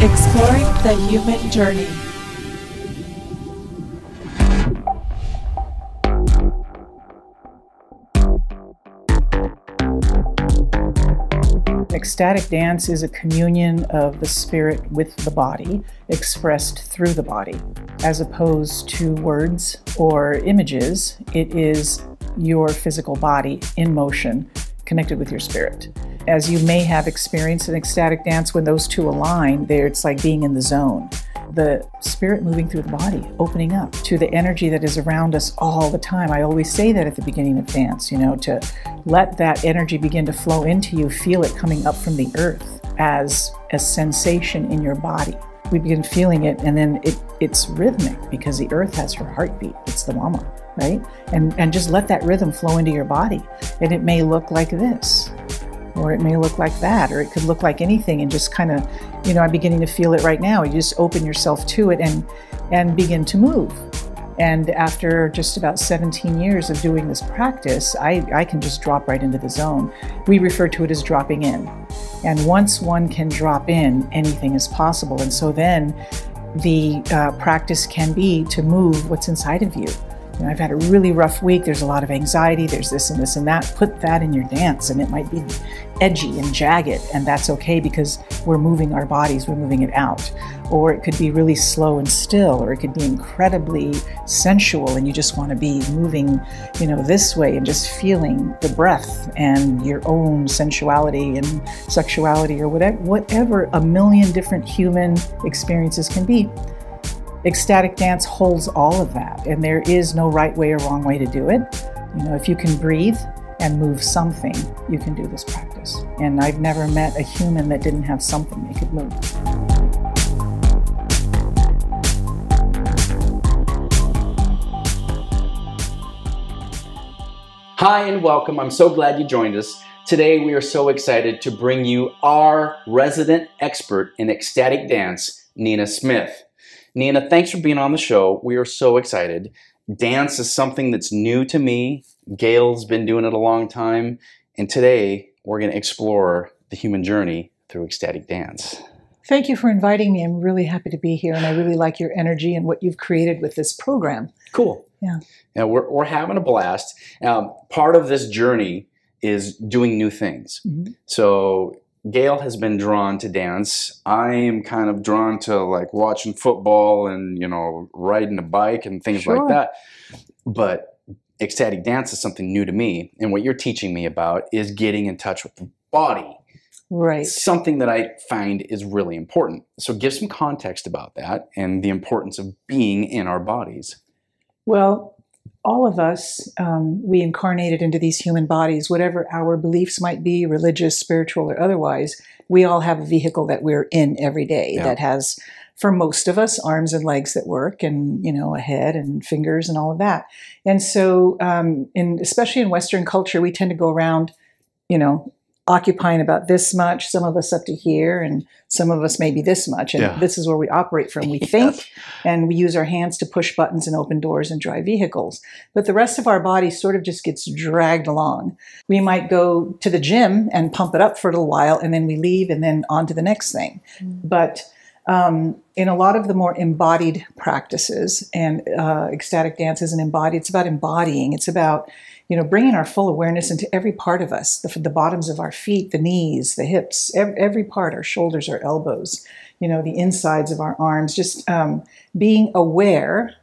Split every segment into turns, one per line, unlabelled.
Exploring the human journey.
Ecstatic dance is a communion of the spirit with the body, expressed through the body. As opposed to words or images, it is your physical body in motion, connected with your spirit. As you may have experienced in ecstatic dance, when those two align, it's like being in the zone. The spirit moving through the body, opening up to the energy that is around us all the time. I always say that at the beginning of dance, to let that energy begin to flow into you, feel it coming up from the earth as a sensation in your body. We begin feeling it, and then it's rhythmic because the earth has her heartbeat. It's the mama, right? And just let that rhythm flow into your body. And it may look like this, or it may look like that, or it could look like anything, and just kind of, I'm beginning to feel it right now. You just open yourself to it and begin to move. And after just about 17 years of doing this practice, I can just drop right into the zone. We refer to it as dropping in. And once one can drop in, anything is possible. And so then the practice can be to move what's inside of you. I've had a really rough week. There's a lot of anxiety. There's this and this and that. Put that in your dance, and it might be edgy and jagged, and that's okay because we're moving our bodies, we're moving it out. Or it could be really slow and still, or it could be incredibly sensual, and you just want to be moving, this way and just feeling the breath and your own sensuality and sexuality, or whatever a million different human experiences can be. Ecstatic dance holds all of that, and there is no right way or wrong way to do it. If you can breathe and move something, you can do this practice. And I've never met a human that didn't have something they could move.
Hi and welcome. I'm so glad you joined us. Today we are so excited to bring you our resident expert in ecstatic dance, Nina Smith. Nina, thanks for being on the show. We are so excited. Dance is something that's new to me. Gail's been doing it a long time. And today we're going to explore the human journey through ecstatic dance.
Thank you for inviting me. I'm really happy to be here, and I really like your energy and what you've created with this program.
Cool.
Yeah.
Now, we're having a blast. Part of this journey is doing new things. Mm-hmm. So Gail has been drawn to dance. I am kind of drawn to like watching football and, riding a bike and things like that. But ecstatic dance is something new to me. And what you're teaching me about is getting in touch with the body.
Right.
Something that I find is really important. So give some context about that and the importance of being in our bodies.
Well, all of us, we incarnated into these human bodies, whatever our beliefs might be, religious, spiritual, or otherwise. We all have a vehicle that we're in every day that has, for most of us, arms and legs that work, and a head and fingers and all of that. And so, especially in Western culture, we tend to go around, occupying about this much, some of us up to here, and some of us maybe this much. And this is where we operate from. We think, and we use our hands to push buttons and open doors and drive vehicles. But the rest of our body sort of just gets dragged along. We might go to the gym and pump it up for a little while, and then we leave, and then on to the next thing. Mm-hmm. But in a lot of the more embodied practices, and ecstatic dance is it's about embodying. It's about bringing our full awareness into every part of us, the bottoms of our feet, the knees, the hips, every part, our shoulders, our elbows, the insides of our arms, just being aware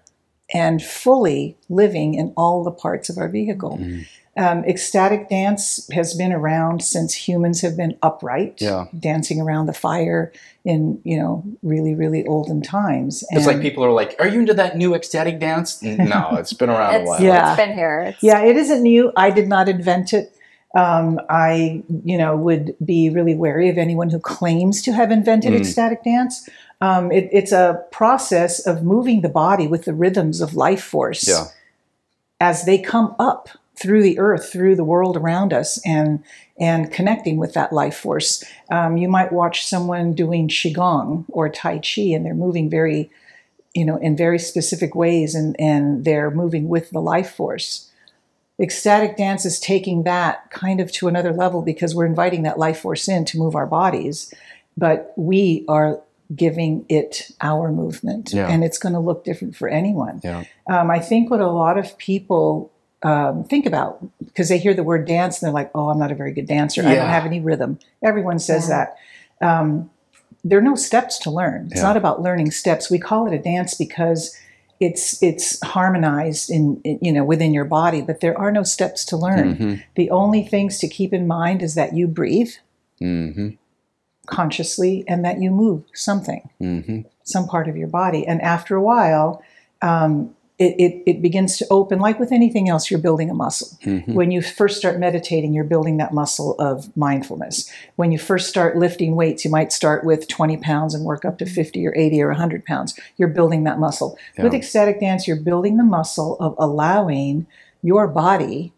and fully living in all the parts of our vehicle. Mm-hmm. Ecstatic dance has been around since humans have been upright, dancing around the fire in, really, really olden times.
It's like people are like, are you into that new ecstatic dance? No, it's been around a while.
Yeah.
It's been here.
It isn't new. I did not invent it. I, would be really wary of anyone who claims to have invented ecstatic dance. It's a process of moving the body with the rhythms of life force as they come up through the earth, through the world around us, and connecting with that life force. You might watch someone doing Qigong or Tai Chi, and they're moving very, in very specific ways, and they're moving with the life force. Ecstatic dance is taking that kind of to another level because we're inviting that life force in to move our bodies, but we are giving it our movement.
Yeah.
And it's going to look different for anyone.
Yeah.
I think what a lot of people think about, because they hear the word dance and they're like, oh, I'm not a very good dancer. I don't have any rhythm. Everyone says that. There are no steps to learn. It's not about learning steps. We call it a dance because it's harmonized in within your body, but there are no steps to learn. The only things to keep in mind is that you breathe consciously and that you move something, some part of your body. And after a while, it begins to open. Like with anything else, you're building a muscle. When you first start meditating, you're building that muscle of mindfulness. When you first start lifting weights, you might start with 20 pounds and work up to 50 or 80 or 100 pounds. You're building that muscle. With ecstatic dance, you're building the muscle of allowing your body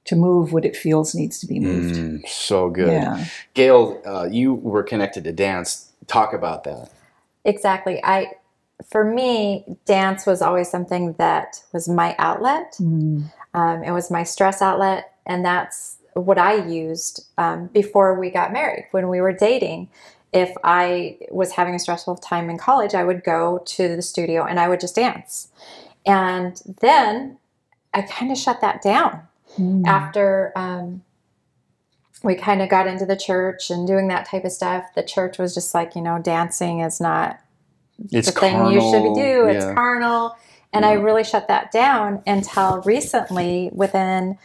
to move what it feels needs to be moved.
So good.
Yeah.
Gail, you were connected to dance. Talk about that.
Exactly. For me, dance was always something that was my outlet. It was my stress outlet, and that's what I used before we got married. When we were dating, if I was having a stressful time in college, I would go to the studio and I would just dance. And then I kind of shut that down after we kind of got into the church and doing that type of stuff. The church was just like, dancing is not the thing you should do. It's carnal. And I really shut that down until recently, within,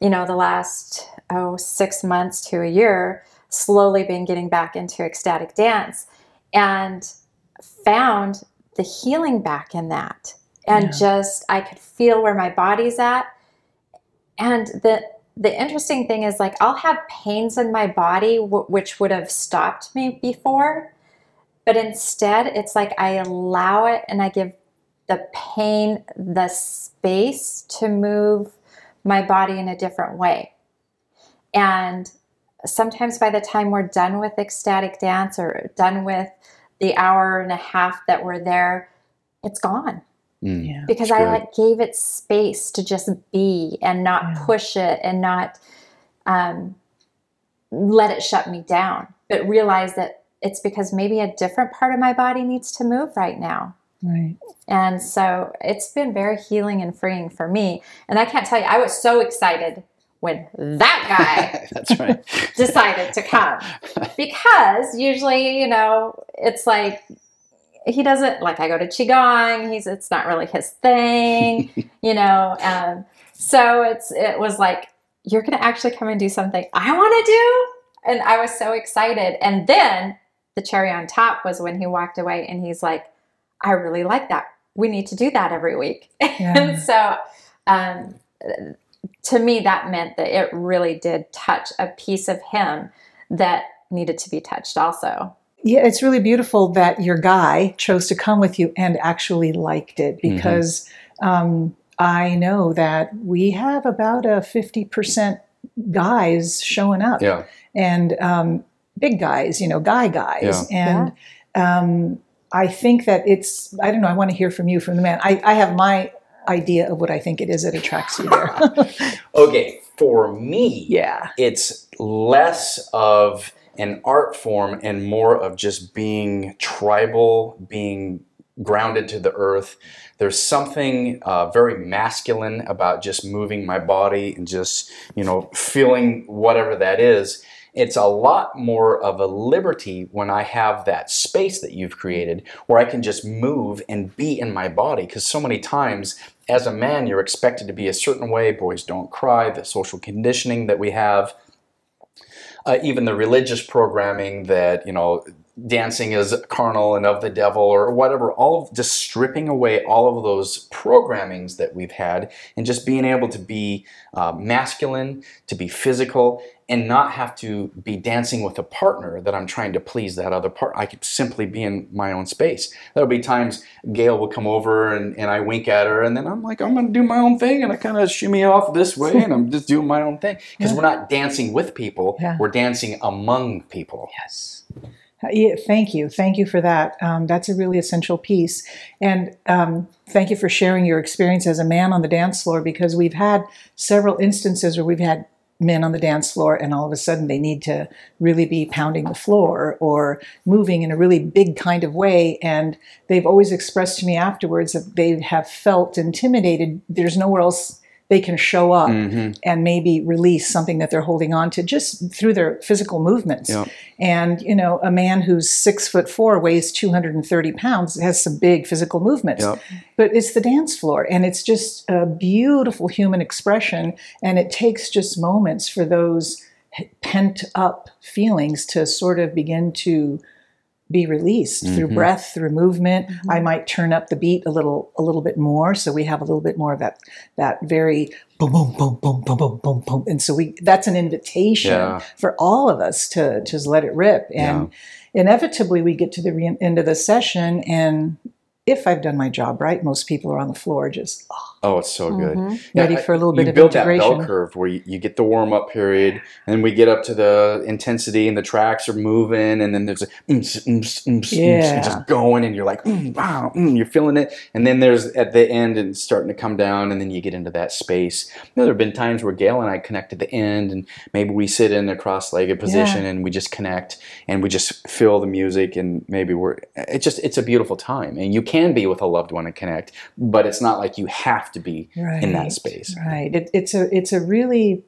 the last, 6 months to a year, slowly been getting back into ecstatic dance and found the healing back in that. And just, I could feel where my body's at. And the interesting thing is, like, I'll have pains in my body, which would have stopped me before. But instead, it's like I allow it and I give the pain the space to move my body in a different way. And sometimes by the time we're done with ecstatic dance or done with the hour and a half that we're there, it's gone. Because I gave it space to just be and not push it and not let it shut me down, but realize that it's because maybe a different part of my body needs to move right now.
Right.
And so it's been very healing and freeing for me. And I can't tell you, I was so excited when that guy
That's right.
decided to come. Because usually, it's like, he doesn't, like, I go to Qigong, it's not really his thing, so it was like, you're going to actually come and do something I want to do? And I was so excited. And then the cherry on top was when he walked away and he's like, I really like that. We need to do that every week. And so to me, that meant that it really did touch a piece of him that needed to be touched also.
Yeah, it's really beautiful that your guy chose to come with you and actually liked it, because I know that we have about a 50% guys showing up. And big guys, guy guys. And I think that I don't know, I want to hear from you, from the man. I have my idea of what I think it is that attracts you there.
Okay, for me, it's less of an art form and more of just being tribal, being grounded to the earth. There's something very masculine about just moving my body and just, feeling whatever that is. It's a lot more of a liberty when I have that space that you've created where I can just move and be in my body. Because so many times as a man, you're expected to be a certain way. Boys don't cry, the social conditioning that we have. Even the religious programming that, dancing is carnal and of the devil or whatever, just stripping away all of those programmings that we've had and just being able to be masculine, to be physical, and not have to be dancing with a partner that I'm trying to please that other part. I could simply be in my own space. There'll be times Gail will come over and I wink at her and then I'm like, I'm going to do my own thing, and I kind of shimmy off this way and I'm just doing my own thing. Because we're not dancing with people, we're dancing among people.
Yes. Yeah, thank you. Thank you for that. That's a really essential piece. And thank you for sharing your experience as a man on the dance floor, because we've had several instances where we've had men on the dance floor, and all of a sudden they need to really be pounding the floor or moving in a really big kind of way. And they've always expressed to me afterwards that they have felt intimidated. There's nowhere else they can show up and maybe release something that they're holding on to just through their physical movements. Yep. And, you know, a man who's 6'4", weighs 230 pounds, has some big physical movements. Yep. But it's the dance floor, and it's just a beautiful human expression. And it takes just moments for those pent up feelings to sort of begin to be released through breath, through movement. I might turn up the beat a little bit more, so we have a little bit more of that very boom, boom, boom, boom, boom, boom, boom, boom. And so that's an invitation for all of us to just let it rip. And inevitably, we get to the end of the session, and if I've done my job right, most people are on the floor just
it's so good.
Ready for a little bit of
integration. You build that bell
integration.
curve where you get the warm-up period, and then we get up to the intensity, and the tracks are moving, and then there's a just going, and you're like, wow, you're feeling it. And then there's at the end, and it's starting to come down, and then you get into that space. You know, there have been times where Gail and I connect at the end, and maybe we sit in a cross-legged position, and we just connect, and we just feel the music, and maybe it's a beautiful time. And you can be with a loved one and connect, but it's not like you have to be in that space.
Right. It's a really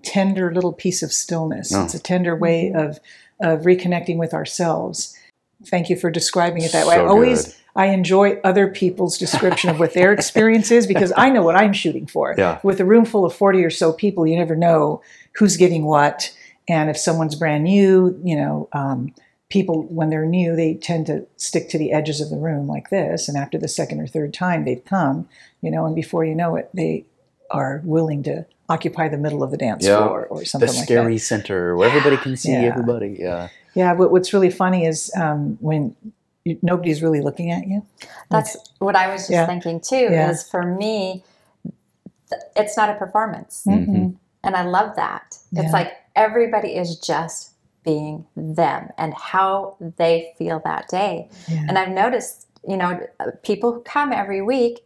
tender little piece of stillness. It's a tender way of reconnecting with ourselves. Thank you for describing it that way. I enjoy other people's description of what their experience is, because I know what I'm shooting for. Yeah. With a room full of 40 or so people, you never know who's getting what. And if someone's brand new, you know, people, when they're new, they tend to stick to the edges of the room like this. And after the second or third time they've come, you know, and before you know it, they are willing to occupy the middle of the dance floor or something like that. The
scary center where everybody can see everybody.
Yeah. But what's really funny is when nobody's really looking at you.
That's what I was just thinking too, is for me, it's not a performance. And I love that. It's like everybody is just being them and how they feel that day. And I've noticed, you know, people who come every week,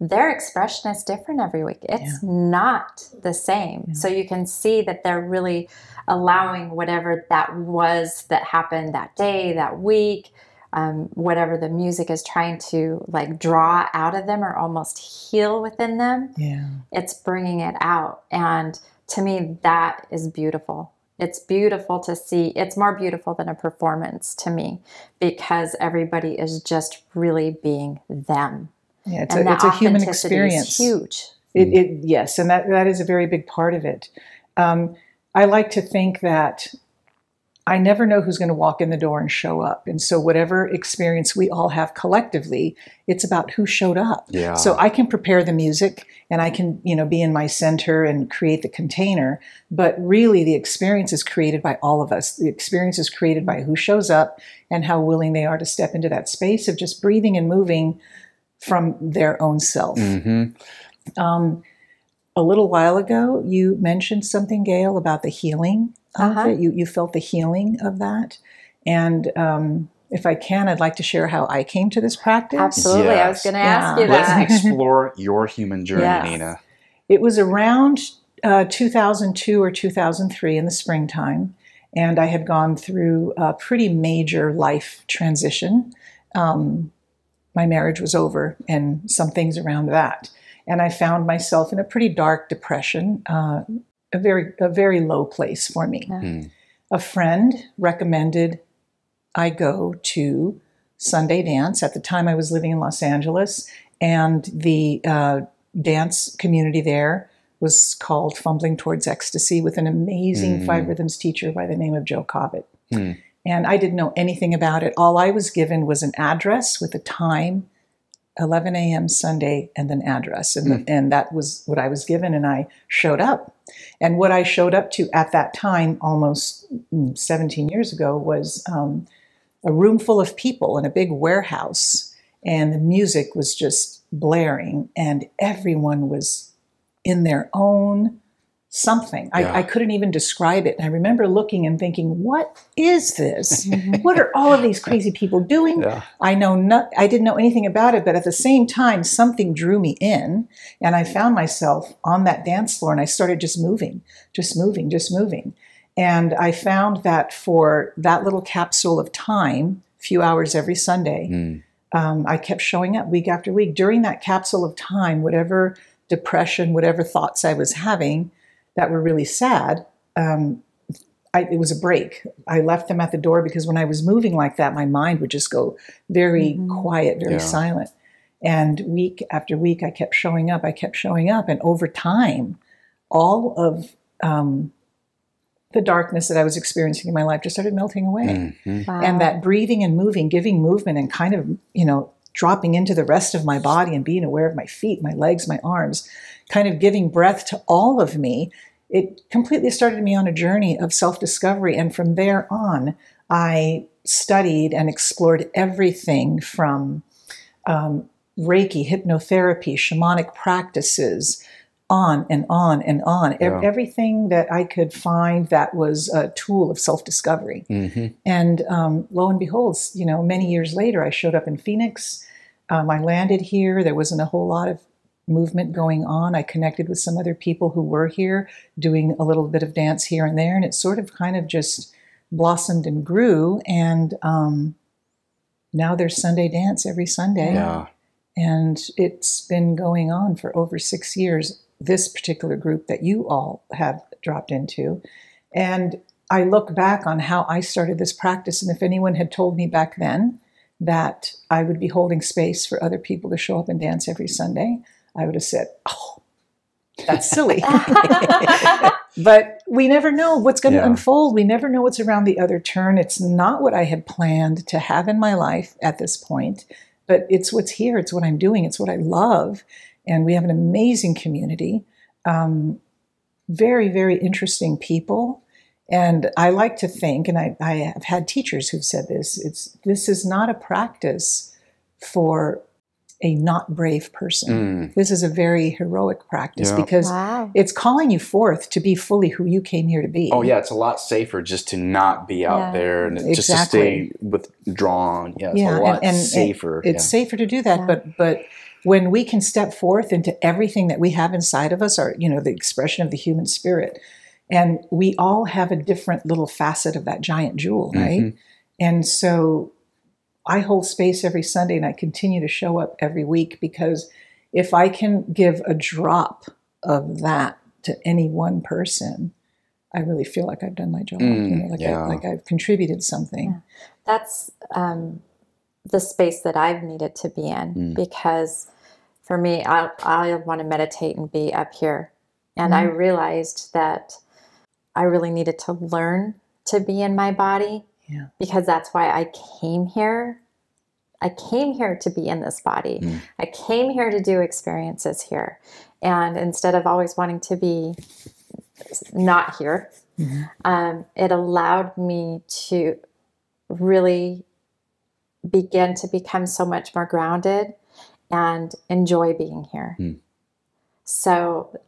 their expression is different every week. It's not the same. So you can see that they're really allowing whatever that was that happened that day, that week, whatever the music is trying to like draw out of them or almost heal within them. It's bringing it out. And to me, that is beautiful. It's beautiful to see. It's more beautiful than a performance to me, because everybody is just really being them.
Yeah, it's a human experience.
Is huge.
Yes, and that is a very big part of it. I like to think that I never know who's going to walk in the door and show up. And so whatever experience we all have collectively, it's about who showed up. Yeah. So I can prepare the music and I can, you know, be in my center and create the container. But really the experience is created by all of us. The experience is created by who shows up and how willing they are to step into that space of just breathing and moving from their own self. A little while ago, you mentioned something, Gail, about the healing of it. You felt the healing of that. And if I can, I'd like to share how I came to this practice.
Absolutely. I was going to ask you that.
Let's explore your human journey, Nina.
It was around 2002 or 2003 in the springtime. And I had gone through a pretty major life transition. My marriage was over and some things around that. And I found myself in a pretty dark depression, a very low place for me. A friend recommended I go to Sunday dance. At the time I was living in Los Angeles, and the dance community there was called Fumbling Towards Ecstasy, with an amazing five rhythms teacher by the name of Joe Cobbett. And I didn't know anything about it. All I was given was an address with a time, 11 a.m. Sunday, and an address. And that was what I was given, and I showed up. And what I showed up to at that time, almost 17 years ago, was a room full of people in a big warehouse. And the music was just blaring, and everyone was in their own something.
Yeah.
I couldn't even describe it. And I remember looking and thinking, what is this? What are all of these crazy people doing?
Yeah.
I didn't know anything about it, but at the same time, something drew me in, and I found myself on that dance floor, and I started just moving. And I found that for that little capsule of time, a few hours every Sunday, I kept showing up week after week. During that capsule of time, whatever depression, whatever thoughts I was having that were really sad, it was a break. I left them at the door, because when I was moving like that, my mind would just go very quiet, very silent. And week after week, I kept showing up. And over time, all of the darkness that I was experiencing in my life just started melting away.
Wow.
And that breathing and moving, giving movement, and kind of, dropping into the rest of my body and being aware of my feet, my legs, my arms, kind of giving breath to all of me, it completely started me on a journey of self-discovery. And from there on, I studied and explored everything from Reiki, hypnotherapy, shamanic practices, on and on and on.
Yeah.
Everything that I could find that was a tool of self-discovery. And lo and behold, many years later, I showed up in Phoenix. I landed here. There wasn't a whole lot of movement going on. I connected with some other people who were here doing a little bit of dance here and there, and it sort of kind of just blossomed and grew. And now there's Sunday dance every Sunday.
Yeah.
And it's been going on for over 6 years, this particular group that you all have dropped into. And I look back on how I started this practice, and if anyone had told me back then that I would be holding space for other people to show up and dance every Sunday, I would have said, oh, that's silly. But we never know what's going to unfold. We never know what's around the other turn. It's not what I had planned to have in my life at this point, but it's what's here. It's what I'm doing. It's what I love. And we have an amazing community, very, very interesting people. And I like to think, and I have had teachers who've said this, this is not a practice for a not brave person. This is a very heroic practice because it's calling you forth to be fully who you came here to be.
Oh yeah, it's a lot safer just to not be out there and just to stay withdrawn. Yeah, it's a lot safer.
It's safer to do that, but when we can step forth into everything that we have inside of us, or the expression of the human spirit, and we all have a different little facet of that giant jewel, right? And so I hold space every Sunday, and I continue to show up every week, because if I can give a drop of that to any one person, I really feel like I've done my job. Like I've contributed something.
Yeah. That's the space that I've needed to be in, because for me, I want to meditate and be up here. And I realized that I really needed to learn to be in my body.
Yeah.
Because that's why I came here. I came here to be in this body. I came here to do experiences here. And instead of always wanting to be not here, it allowed me to really begin to become so much more grounded and enjoy being here. So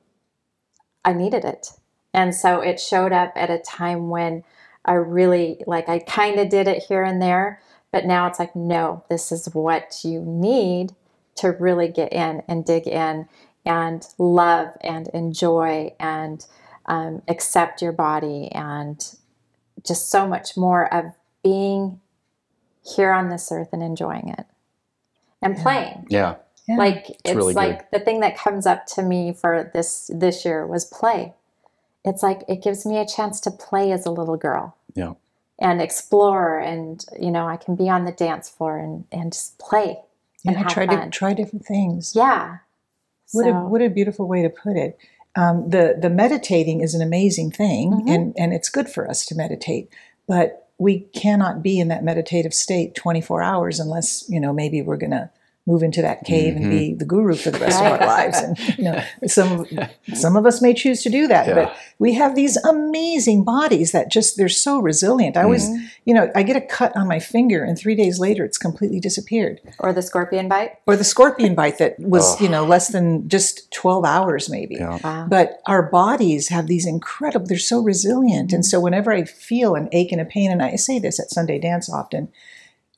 I needed it. And so it showed up at a time when I really, I kind of did it here and there, but now it's like, no, this is what you need to really get in and dig in and love and enjoy and accept your body, and just so much more of being here on this earth and enjoying it and playing. It's
really
like the thing that comes up to me for this year was play. It's like it gives me a chance to play as a little girl. And explore, and I can be on the dance floor and just play and have fun.
Try different things.
Yeah.
What a beautiful way to put it. The meditating is an amazing thing, and it's good for us to meditate, but we cannot be in that meditative state 24 hours unless maybe we're going to move into that cave and be the guru for the rest of our lives. And some of us may choose to do that, but we have these amazing bodies that they're so resilient. I always, I get a cut on my finger and 3 days later it's completely disappeared.
Or the scorpion bite.
Or the scorpion bite that was, less than just 12 hours maybe. Yeah.
Wow.
But our bodies have these incredible, they're so resilient. And so whenever I feel an ache and a pain, and I say this at Sunday Dance often,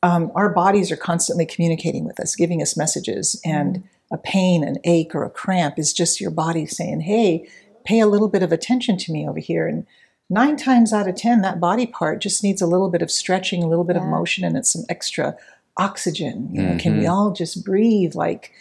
our bodies are constantly communicating with us, giving us messages. And a pain, an ache, or a cramp is just your body saying, hey, pay a little bit of attention to me over here. And 9 times out of 10, that body part just needs a little bit of stretching, a little bit of motion, and it's some extra oxygen. Can we all just breathe like,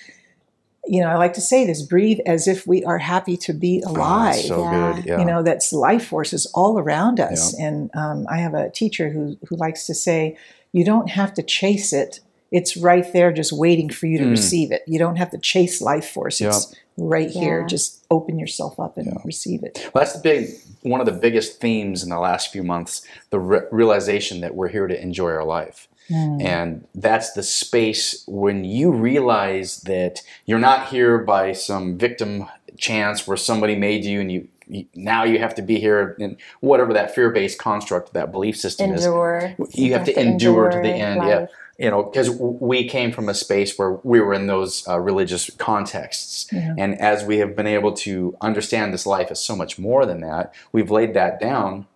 I like to say this, breathe as if we are happy to be alive.
Oh, so good. Yeah.
That's life forces all around us. Yeah. And I have a teacher who likes to say, you don't have to chase it. It's right there just waiting for you to receive it. You don't have to chase life force. It's right here. Just open yourself up and receive it.
Well, that's one of the biggest themes in the last few months, the realization that we're here to enjoy our life. And that's the space when you realize that you're not here by some victim chance where somebody made you and now you have to be here, and whatever that fear-based construct, that belief system is. You have to endure to the end. Life. Yeah. Because we came from a space where we were in those religious contexts. Yeah. And as we have been able to understand this life is so much more than that, we've laid that down.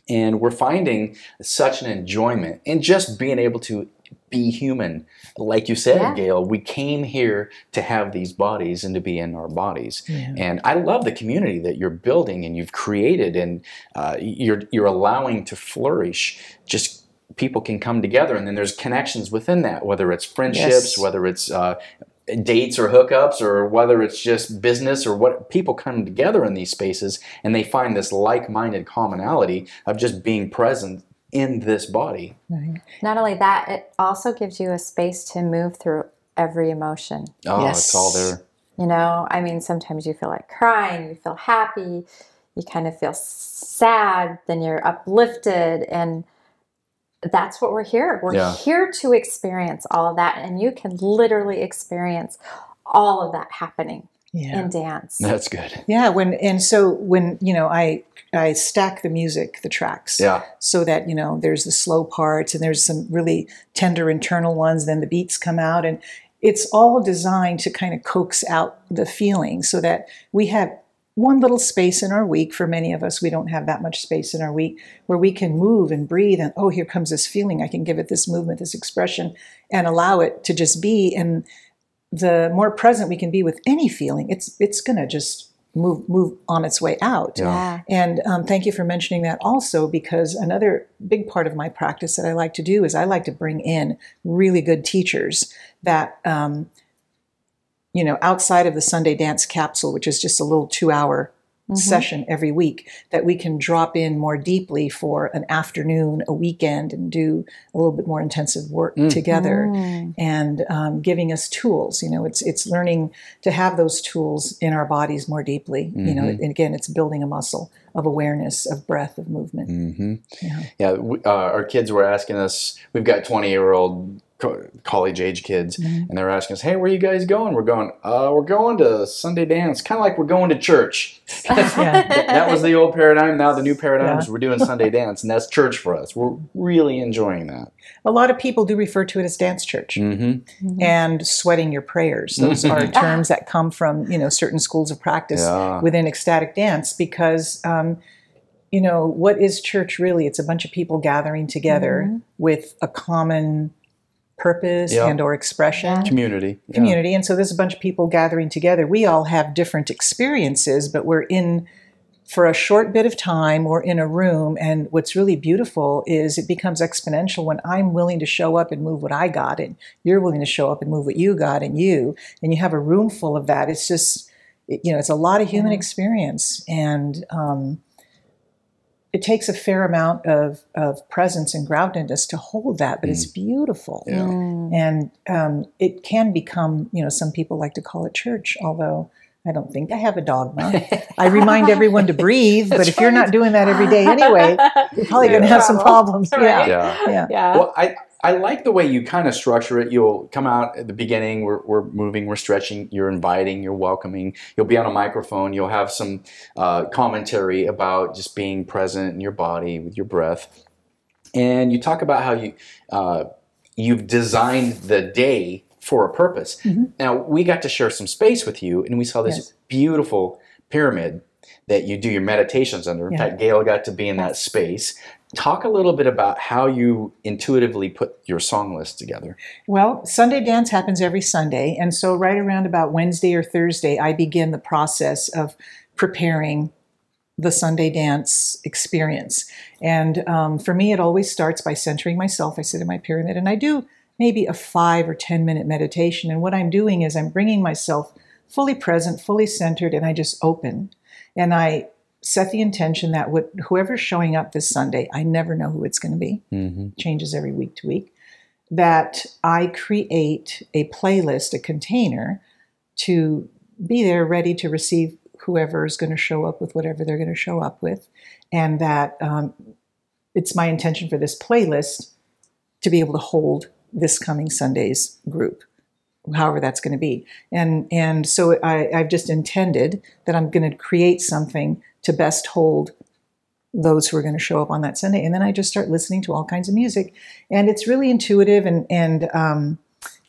And we're finding such an enjoyment in just being able to be human. Like you said, Gail, we came here to have these bodies and to be in our bodies. Yeah. And I love the community that you're building and you've created, and you're allowing to flourish. Just people can come together, and then there's connections within that, whether it's friendships, whether it's dates or hookups, or whether it's just business, or what. People come together in these spaces and they find this like-minded commonality of just being present in this body.
Right.
Not only that, it also gives you a space to move through every emotion.
Oh, it's all there.
Sometimes you feel like crying, you feel happy, you kind of feel sad, then you're uplifted, and that's what we're here. We're here to experience all of that, and you can literally experience all of that happening in dance.
That's good.
Yeah, when I stack the music, the tracks, so that there's the slow parts and there's some really tender internal ones, then the beats come out, and it's all designed to kind of coax out the feeling so that we have one little space in our week. For many of us, we don't have that much space in our week where we can move and breathe and, here comes this feeling. I can give it this movement, this expression, and allow it to just be. And the more present we can be with any feeling, it's going to just move on its way out.
Yeah.
And thank you for mentioning that also, because another big part of my practice that I like to do is I like to bring in really good teachers that outside of the Sunday Dance capsule, which is just a little 2-hour session every week, that we can drop in more deeply for an afternoon, a weekend, and do a little bit more intensive work together, and giving us tools. It's learning to have those tools in our bodies more deeply. And again, it's building a muscle of awareness, of breath, of movement.
Our kids were asking us, we've got 20-year-old college age kids, and they're asking us, hey, where are you guys going? We're going to Sunday Dance, kind of like we're going to church. That was the old paradigm. Now the new paradigm is we're doing Sunday Dance, and that's church for us. We're really enjoying that.
A lot of people do refer to it as dance church, and sweating your prayers. Those are terms that come from certain schools of practice within ecstatic dance, because what is church really? It's a bunch of people gathering together with a common purpose and or expression.
Community.
And so there's a bunch of people gathering together. We all have different experiences, but we're in for a short bit of time. We're in a room, and what's really beautiful is it becomes exponential when I'm willing to show up and move what I got, and you're willing to show up and move what you got, and you have a room full of that. It's just, it's a lot of human experience, and it takes a fair amount of presence and groundedness to hold that, but it's beautiful. And it can become, some people like to call it church, although I don't think I have a dogma. I remind everyone to breathe, but if you're not doing that every day anyway, you're probably going to have some problems.
Right?
Yeah.
Well, I like the way you kind of structure it. You'll come out at the beginning. We're moving, we're stretching. You're inviting, you're welcoming. You'll be on a microphone. You'll have some commentary about just being present in your body with your breath. And you talk about how you've designed the day for a purpose. Now, we got to share some space with you, and we saw this beautiful pyramid that you do your meditations under. In fact, Gail got to be in that space. Talk a little bit about how you intuitively put your song list together.
Well, Sunday Dance happens every Sunday, and so right around about Wednesday or Thursday, I begin the process of preparing the Sunday Dance experience. And for me, it always starts by centering myself. I sit in my pyramid, and I do maybe a 5 or 10 minute meditation. And what I'm doing is I'm bringing myself fully present, fully centered, and I just open. And I set the intention that whoever's showing up this Sunday, I never know who it's going to be. Changes every week to week. That I create a playlist, a container, to be there ready to receive whoever is going to show up with whatever they're going to show up with. And that it's my intention for this playlist to be able to hold this coming Sunday's group, however that's going to be. And so I've just intended that I'm going to create something to best hold those who are going to show up on that Sunday. And then I just start listening to all kinds of music. And it's really intuitive and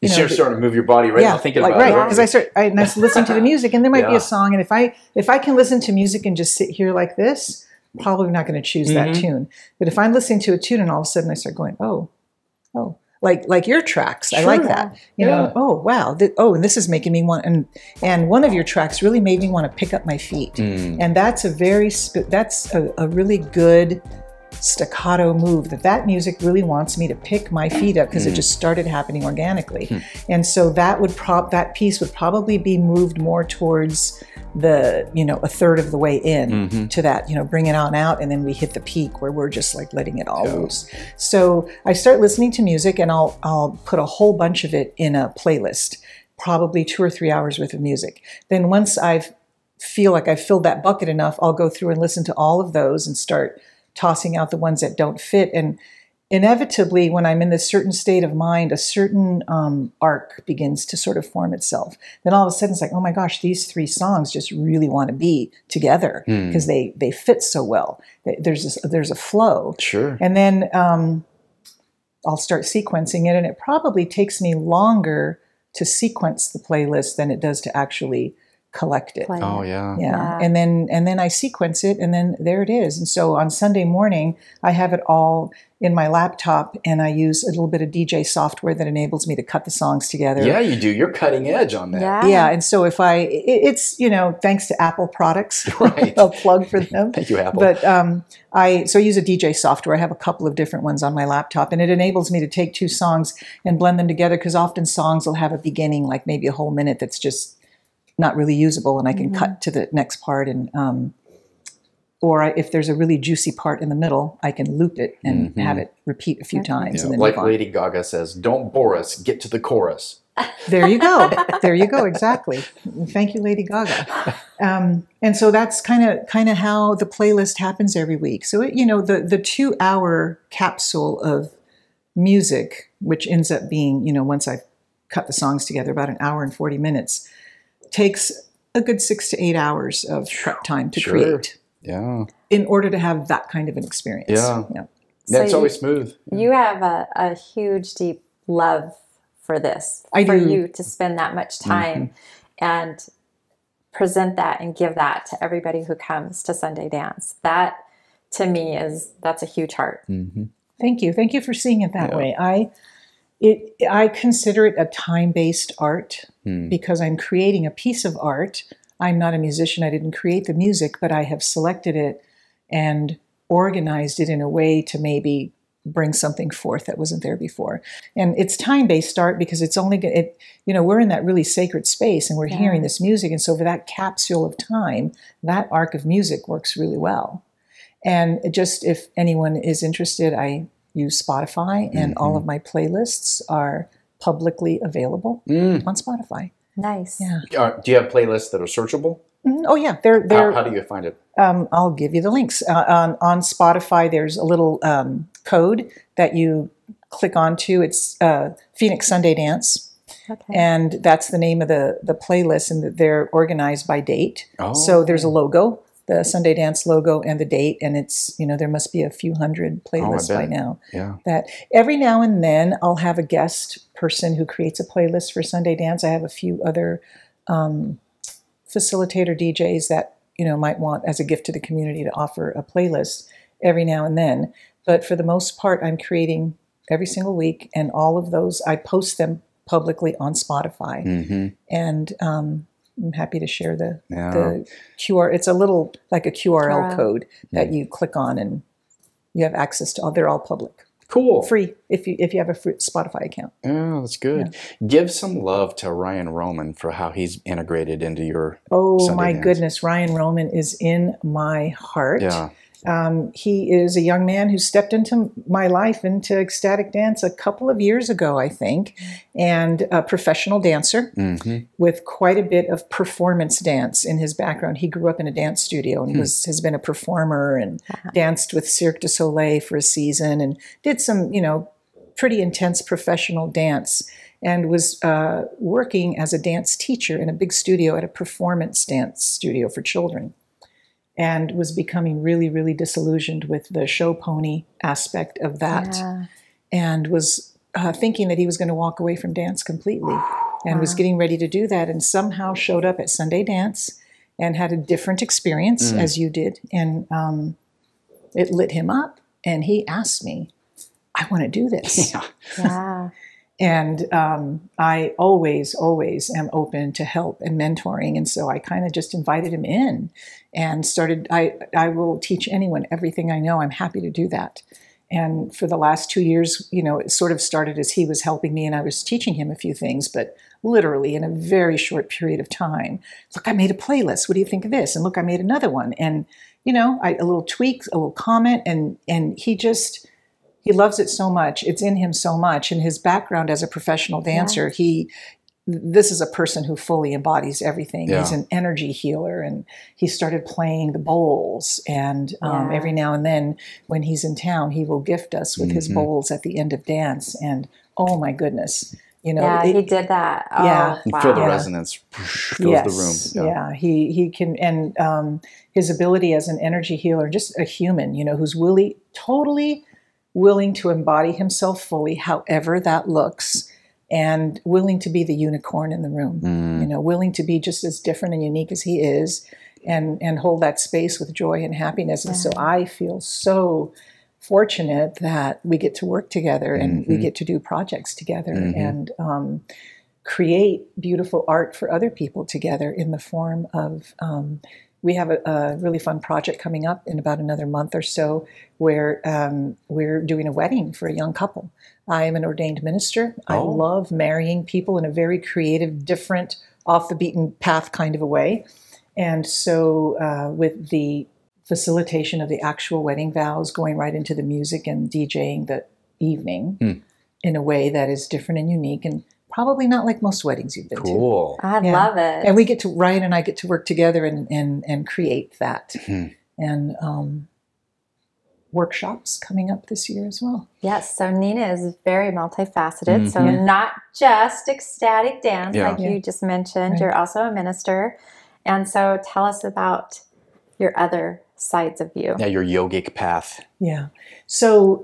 you start to move your body right now, thinking about it.
Right, because I was listening to the music, and there might be a song, and if I can listen to music and just sit here like this, probably not going to choose that tune. But if I'm listening to a tune and all of a sudden I start going, oh, like your tracks, I like that. You know, oh wow, and this is making me want. And one of your tracks really made me want to pick up my feet, and that's a really good staccato move. That music really wants me to pick my feet up because it just started happening organically. And so that piece would probably be moved more towards the, a third of the way in to that, bring it on out, and then we hit the peak where we're just like letting it all loose. So I start listening to music, and I'll put a whole bunch of it in a playlist, probably 2 or 3 hours worth of music. Then once feel like I've filled that bucket enough, I'll go through and listen to all of those and start tossing out the ones that don't fit. And inevitably, when I'm in this certain state of mind, a certain arc begins to sort of form itself. Then all of a sudden it's like, oh my gosh, these 3 songs just really want to be together because they fit so well. There's a flow.
Sure.
And then I'll start sequencing it, and it probably takes me longer to sequence the playlist than it does to actually collect it.
Oh yeah.
And then I sequence it, and then there it is. And so on Sunday morning, I have it all in my laptop, and I use a little bit of DJ software that enables me to cut the songs together.
Yeah, you do. You're cutting edge on that.
Yeah. And so it's thanks to Apple products,
right?
I'll plug for them.
Thank you, Apple.
But I use a DJ software. I have a couple of different ones on my laptop, and it enables me to take 2 songs and blend them together, because often songs will have a beginning, like maybe a whole minute, that's just not really usable, and I can cut to the next part, and if there's a really juicy part in the middle, I can loop it and have it repeat a few times. And then
like Lady Gaga says, "Don't bore us, get to the chorus."
There you go. There you go. Exactly. Thank you, Lady Gaga. And so that's kind of how the playlist happens every week. So the 2-hour capsule of music, which ends up being, once I've cut the songs together, about 1 hour and 40 minutes. Takes a good 6 to 8 hours of prep time to create.
Yeah.
In order to have that kind of an experience.
Yeah. That's always smooth.
You have a huge, deep love for this.
I do.
For you to spend that much time and present that and give that to everybody who comes to Sunday Dance. That, to me, that's a huge heart.
Thank you. Thank you for seeing it that way. I consider it a time-based art because I'm creating a piece of art. I'm not a musician. I didn't create the music, but I have selected it and organized it in a way to maybe bring something forth that wasn't there before. And it's time-based art because it's only, we're in that really sacred space, and we're hearing this music. And so for that capsule of time, that arc of music works really well. And just if anyone is interested, I use Spotify, and all of my playlists are publicly available on Spotify.
Nice.
Yeah.
Do you have playlists that are searchable?
Oh yeah, they're.
How do you find it?
I'll give you the links on Spotify. There's a little code that you click onto. It's Phoenix Sunday Dance,
Okay.
and that's the name of the playlist, and they're organized by date.
Oh.
So there's a logo, the Sunday Dance logo, and the date, and it's there must be a few hundred playlists by now.
Yeah.
That every now and then I'll have a guest person who creates a playlist for Sunday Dance. I have a few other facilitator DJs that might want as a gift to the community to offer a playlist every now and then. But for the most part, I'm creating every single week, and all of those I post them publicly on Spotify, and I'm happy to share the QR. It's a little like a QRL code that you click on, and you have access to all. They're all public.
Cool.
Free if you have a Spotify account.
Oh, that's good. Yeah. Give some love to Ryan Roman for how he's integrated into your Sunday
my
Dance.
Goodness, Ryan Roman is in my heart.
Yeah.
He is a young man who stepped into my life, into ecstatic dance a couple of years ago, I think, and a professional dancer with quite a bit of performance dance in his background. He grew up in a dance studio and has been a performer and danced with Cirque du Soleil for a season and did some, pretty intense professional dance, and was working as a dance teacher in a big studio at a performance dance studio for children. And was becoming really, really disillusioned with the show pony aspect of that, and was thinking that he was going to walk away from dance completely, and was getting ready to do that, and somehow showed up at Sunday Dance and had a different experience as you did, and it lit him up, and he asked me, "I want to do this."
Yeah.
And I always am open to help and mentoring. And so I kind of just invited him in and started, I will teach anyone everything I know. I'm happy to do that. And for the last 2 years, it sort of started as he was helping me and I was teaching him a few things, but literally in a very short period of time. Look, I made a playlist. What do you think of this? And look, I made another one. And, a little tweak, a little comment, and he loves it so much. It's in him so much. And his background as a professional dancer, this is a person who fully embodies everything. Yeah. He's an energy healer, and he started playing the bowls. And every now and then when he's in town, he will gift us with his bowls at the end of dance. And oh my goodness, he
did that. Oh,
you feel the resonance fills the room.
Yeah, he can, and his ability as an energy healer, just a human, who's totally willing to embody himself fully, however that looks, and willing to be the unicorn in the room, willing to be just as different and unique as he is, and hold that space with joy and happiness. And so I feel so fortunate that we get to work together and we get to do projects together and create beautiful art for other people together in the form of we have a really fun project coming up in about another month or so where we're doing a wedding for a young couple. I am an ordained minister. I love marrying people in a very creative, different, off the beaten path kind of a way. And so with the facilitation of the actual wedding vows, going right into the music and DJing the evening in a way that is different and unique and probably not like most weddings you've been to.
Cool.
I love it.
And Ryan and I get to work together and create that. And workshops coming up this year as well.
Yes, so Nina is very multifaceted. So not just ecstatic dance, like you just mentioned. Right. You're also a minister. And so tell us about your other sides of you.
Yeah, your yogic path.
Yeah. So,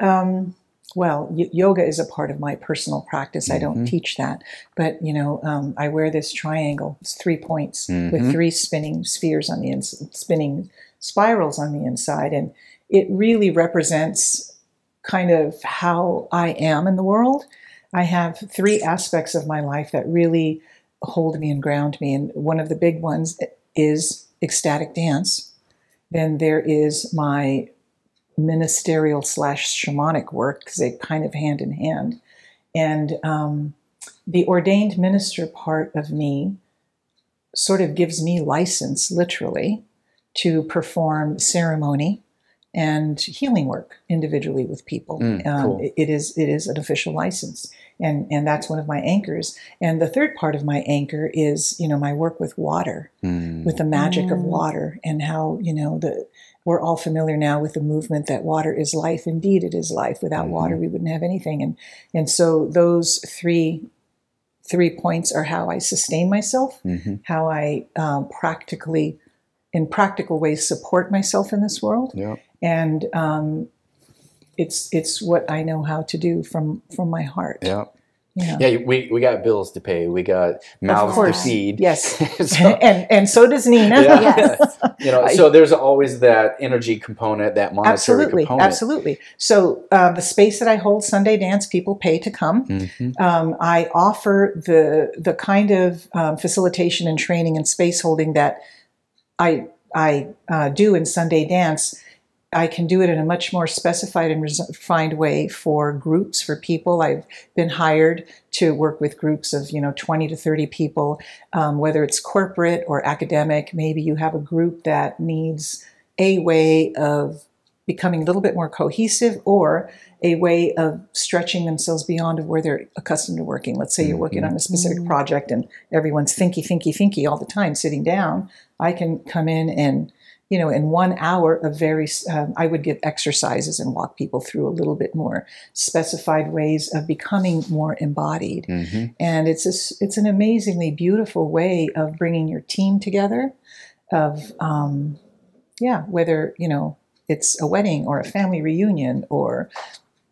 yoga is a part of my personal practice. I don't teach that. But, I wear this triangle. It's 3 points with 3 spinning spheres on the spinning spirals on the inside. And it really represents kind of how I am in the world. I have 3 aspects of my life that really hold me and ground me. And one of the big ones is ecstatic dance. Then there is my ministerial / shamanic work, because they kind of hand in hand. And the ordained minister part of me sort of gives me license, literally, to perform ceremony and healing work individually with people.
Cool.
It is an official license. And that's one of my anchors. And the third part of my anchor is, my work with water, with the magic of water, and how, we're all familiar now with the movement that water is life. Indeed, it is life. Without water, we wouldn't have anything. And so those three points are how I sustain myself, how I in practical ways, support myself in this world.
Yeah.
And it's what I know how to do from my heart.
Yeah.
Yeah.
Yeah, we got bills to pay. We got mouths to feed.
Yes.
So,
and so does Nina.
yeah. Yes. So there's always that energy component, that monetary component.
Absolutely. So the space that I hold, Sunday Dance, people pay to come. I offer the kind of facilitation and training and space holding that I do in Sunday Dance. I can do it in a much more specified and refined way for groups, for people. I've been hired to work with groups of 20 to 30 people, whether it's corporate or academic. Maybe you have a group that needs a way of becoming a little bit more cohesive, or a way of stretching themselves beyond of where they're accustomed to working. Let's say you're working on a specific project and everyone's thinky all the time, sitting down. I can come in and in 1 hour of I would give exercises and walk people through a little bit more specified ways of becoming more embodied. And it's an amazingly beautiful way of bringing your team together, of, whether, it's a wedding or a family reunion or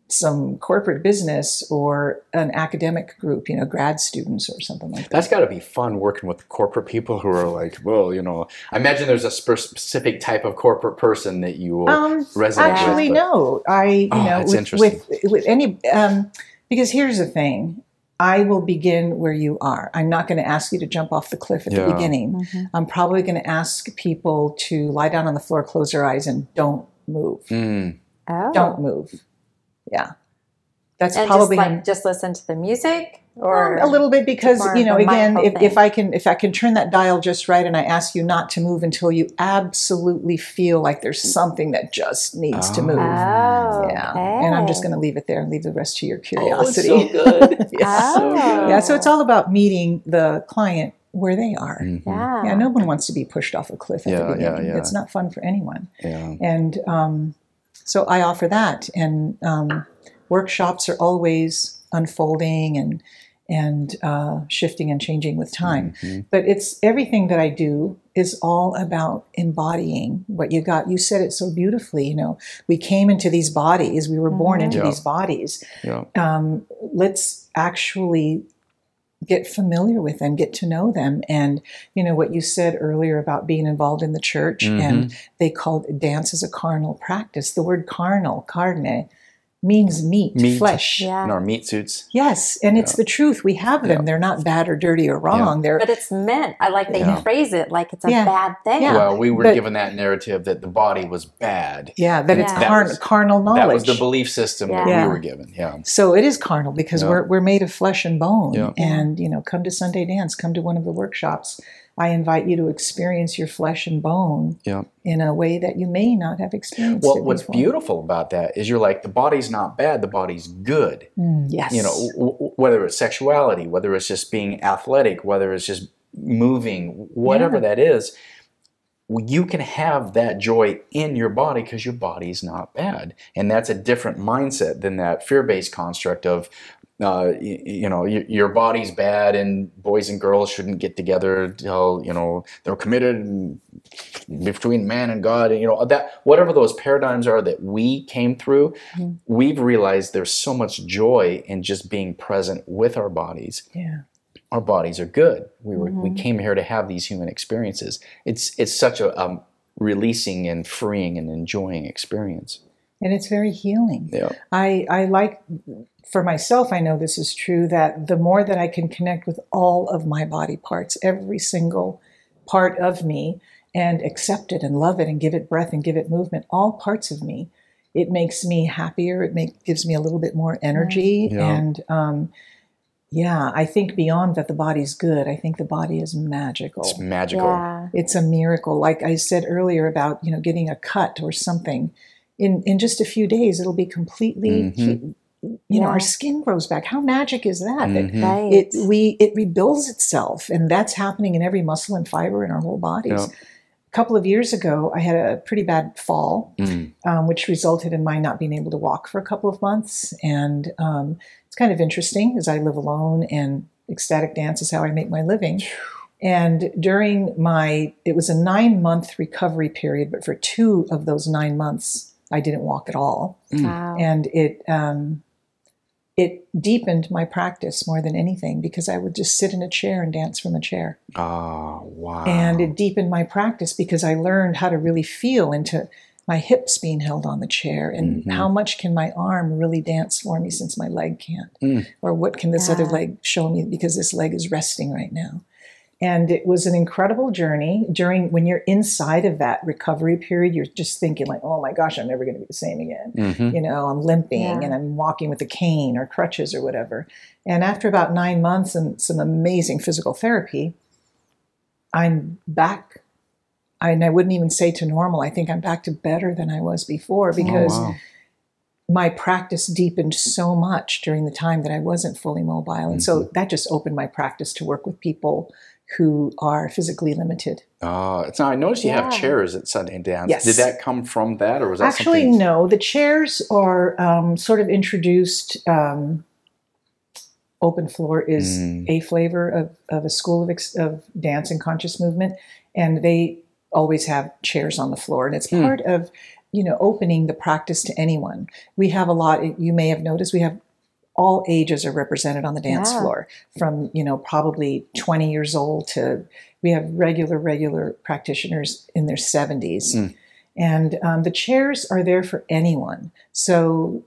some corporate business or an academic group, grad students or something like that.
That's got to be fun working with corporate people who are like, well, I imagine there's a specific type of corporate person that you will resonate with.
Actually, no.
That's interesting.
With any, because here's the thing. I will begin where you are. I'm not going to ask you to jump off the cliff at the beginning. I'm probably going to ask people to lie down on the floor, close their eyes, and don't move. Don't move. Yeah, that's
and
probably
just listen to the music, or
a little bit, because again, if I can turn that dial just right, and I ask you not to move until you absolutely feel like there's something that just needs to move. Yeah, and I'm just going to leave it there and leave the rest to your curiosity.
Oh, it's so good.
Yeah, so it's all about meeting the client where they are.
Yeah,
no one wants to be pushed off a cliff at the beginning. It's not fun for anyone. And so I offer that, and workshops are always unfolding and shifting and changing with time. But it's everything that I do is all about embodying what you got. You said it so beautifully. We came into these bodies. We were born into these bodies. Let's actually get familiar with them, get to know them. And, what you said earlier about being involved in the church, and they called dance as a carnal practice. The word carnal, carne, means meat, flesh.
Our meat suits.
Yes, and it's the truth. We have them. They're not bad or dirty or wrong.
But it's meant, they phrase it like it's a bad thing.
Well, we were given that narrative that the body was bad.
That it's carnal knowledge.
That was the belief system that we were given.
So it is carnal, because we're made of flesh and bone. And, come to Sunday Dance, come to one of the workshops. I invite you to experience your flesh and bone in a way that you may not have experienced it
what's
before.
Beautiful about that is you're like, the body's not bad, the body's good.
Yes.
Whether it's sexuality, whether it's just being athletic, whether it's just moving, whatever that is, you can have that joy in your body because your body's not bad. And that's a different mindset than that fear-based construct of, your body's bad and boys and girls shouldn't get together until, they're committed between man and God. That whatever those paradigms are that we came through, we've realized there's so much joy in just being present with our bodies. Our bodies are good. We came here to have these human experiences. It's such a releasing and freeing and enjoying experience.
And it's very healing. I like, for myself, I know this is true, that the more that I can connect with all of my body parts, every single part of me, and accept it and love it and give it breath and give it movement, all parts of me, it makes me happier. It gives me a little bit more energy. And I think beyond that the body's good, I think the body is magical.
It's magical.
It's a miracle. Like I said earlier about, getting a cut or something. In just a few days, it'll be completely you know, our skin grows back. How magic is that?
Right.
It rebuilds itself, and that's happening in every muscle and fiber in our whole bodies.
Yeah.
A couple of years ago, I had a pretty bad fall, which resulted in my not being able to walk for a couple of months. And it's kind of interesting as I live alone, and ecstatic dance is how I make my living. And during it was a 9-month recovery period, but for 2 of those 9 months, I didn't walk at all.
Wow.
And it deepened my practice more than anything, because I would just sit in a chair and dance from a chair.
Oh, wow.
And it deepened my practice because I learned how to really feel into my hips being held on the chair, and how much can my arm really dance for me since my leg can't? Or what can this other leg show me because this leg is resting right now? And it was an incredible journey. When you're inside of that recovery period, you're just thinking like, oh my gosh, I'm never going to be the same again. You know, I'm limping and I'm walking with a cane or crutches or whatever. And after about 9 months and some amazing physical therapy, I'm back. And I wouldn't even say to normal. I think I'm back to better than I was before, because my practice deepened so much during the time that I wasn't fully mobile. And so that just opened my practice to work with people who are physically limited.
So I noticed you have chairs at Sunday Dance.
Yes.
Did that come from that, or was that
Actually,
something?
no. The chairs are sort of introduced. Open floor is a flavor of a school of dance and conscious movement, and they always have chairs on the floor, and it's part of, you know, opening the practice to anyone. We have a lot. You may have noticed we have all ages are represented on the dance floor, from, you know, probably 20 years old to, we have regular practitioners in their 70s. And the chairs are there for anyone. So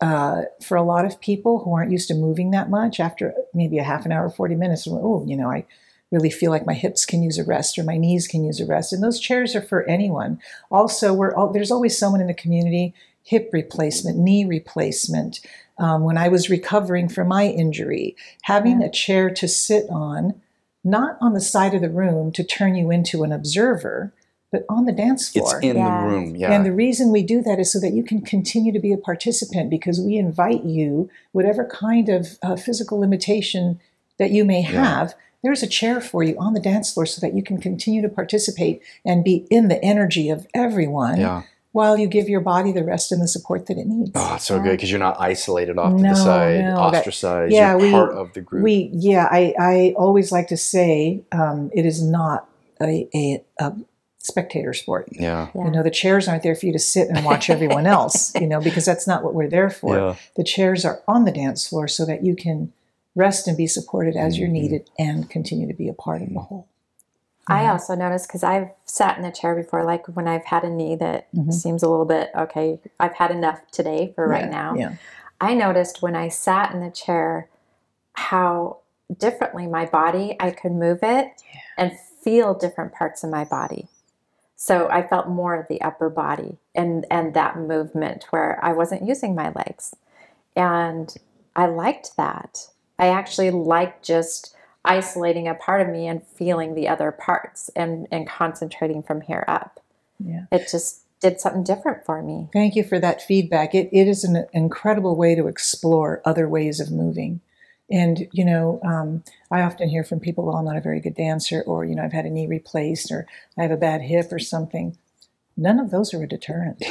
for a lot of people who aren't used to moving that much, after maybe a half an hour, 40 minutes, oh, you know, I really feel like my hips can use a rest, or my knees can use a rest. And those chairs are for anyone. Also, there's always someone in the community, hip replacement, knee replacement. When I was recovering from my injury, having a chair to sit on, not on the side of the room to turn you into an observer, but on the dance floor.
It's in the room,
And the reason we do that is so that you can continue to be a participant, because we invite you, whatever kind of physical limitation that you may have, there's a chair for you on the dance floor so that you can continue to participate and be in the energy of everyone. While you give your body the rest and the support that it needs.
Oh, it's so good, because you're not isolated off to the side, ostracized.
You're
part of the group.
I always like to say it is not a spectator sport. You know, the chairs aren't there for you to sit and watch everyone else, you know, because that's not what we're there for. The chairs are on the dance floor so that you can rest and be supported as you're needed and continue to be a part of the whole.
I also noticed, because I've sat in a chair before, like when I've had a knee that seems a little bit, okay, I've had enough today for right now. I noticed when I sat in the chair how differently my body, I could move it and feel different parts of my body. So I felt more of the upper body and that movement where I wasn't using my legs. And I liked that. I actually liked just isolating a part of me and feeling the other parts and concentrating from here up. It just did something different for me.
Thank you for that feedback. It is an incredible way to explore other ways of moving. And, you know, I often hear from people, well, I'm not a very good dancer, or, you know, I've had a knee replaced, or I have a bad hip or something. None of those are a deterrent.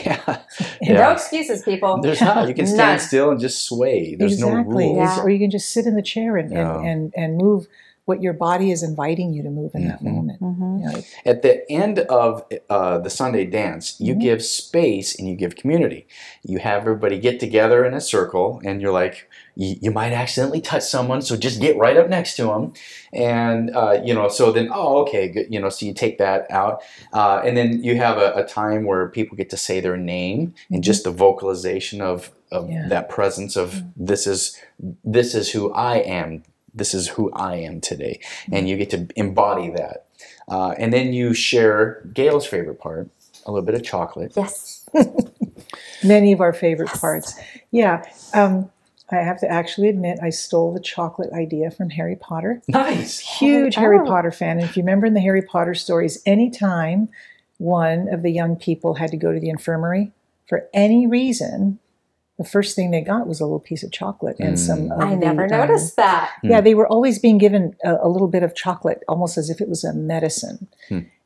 No excuses, people.
There's not. You can stand still and just sway. There's no rules.
Or you can just sit in the chair and move what your body is inviting you to move in that moment. You know,
at the end of the Sunday dance, you give space and you give community. You have everybody get together in a circle, and you're like, you might accidentally touch someone, so just get right up next to them. And, you know, so then, oh, okay, good, you know, so you take that out. And then you have a time where people get to say their name, and just the vocalization of that presence of this is who I am. This is who I am today. And you get to embody that. And then you share Gail's favorite part, a little bit of chocolate.
Yes.
Many of our favorite parts. I have to actually admit, I stole the chocolate idea from Harry Potter.
Nice.
Huge Harry Potter fan. And if you remember in the Harry Potter stories, anytime one of the young people had to go to the infirmary for any reason, the first thing they got was a little piece of chocolate and some of
I never
the,
noticed that.
Yeah, they were always being given a little bit of chocolate, almost as if it was a medicine.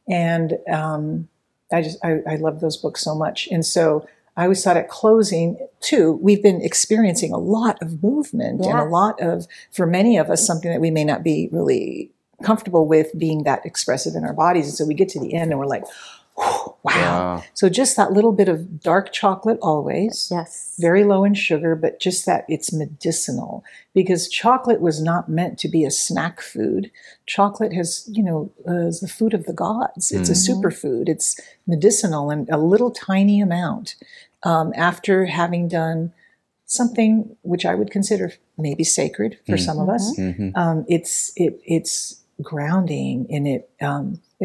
And I love those books so much. And so I always thought at closing, too, we've been experiencing a lot of movement and a lot of, for many of us, something that we may not be really comfortable with being that expressive in our bodies. And so we get to the end and we're like, wow.
Yeah.
So just that little bit of dark chocolate always.
Yes.
Very low in sugar, but just that it's medicinal, because chocolate was not meant to be a snack food. Chocolate has, is the food of the gods. It's a superfood. It's medicinal, and a little tiny amount after having done something which I would consider maybe sacred for some of us. It's grounding, and it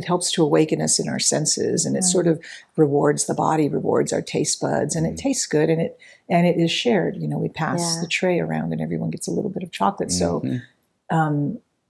helps to awaken us in our senses, and it sort of rewards the body, rewards our taste buds, and it tastes good, and it is shared. We pass the tray around and everyone gets a little bit of chocolate. So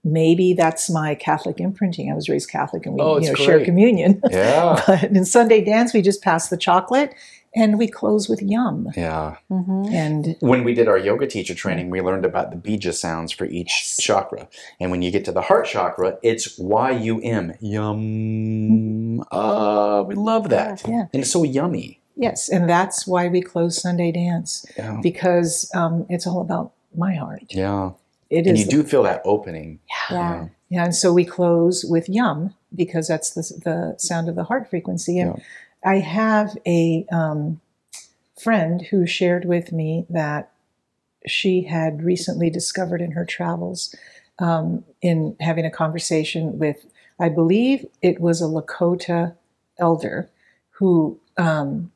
maybe that's my Catholic imprinting. I was raised Catholic, and we share communion.
Yeah.
But in Sunday dance, we just pass the chocolate and we close with yum.
Yeah.
And
when we did our yoga teacher training, we learned about the bija sounds for each chakra. And when you get to the heart chakra, it's Y-U-M. Yum. We love that.
Yeah.
And it's so yummy.
Yes, and that's why we close Sunday dance, because it's all about my heart.
Yeah.
It
and
is
you do feel that opening.
Yeah, and so we close with yum, because that's the sound of the heart frequency. And I have a friend who shared with me that she had recently discovered in her travels, in having a conversation with, I believe it was a Lakota elder who, and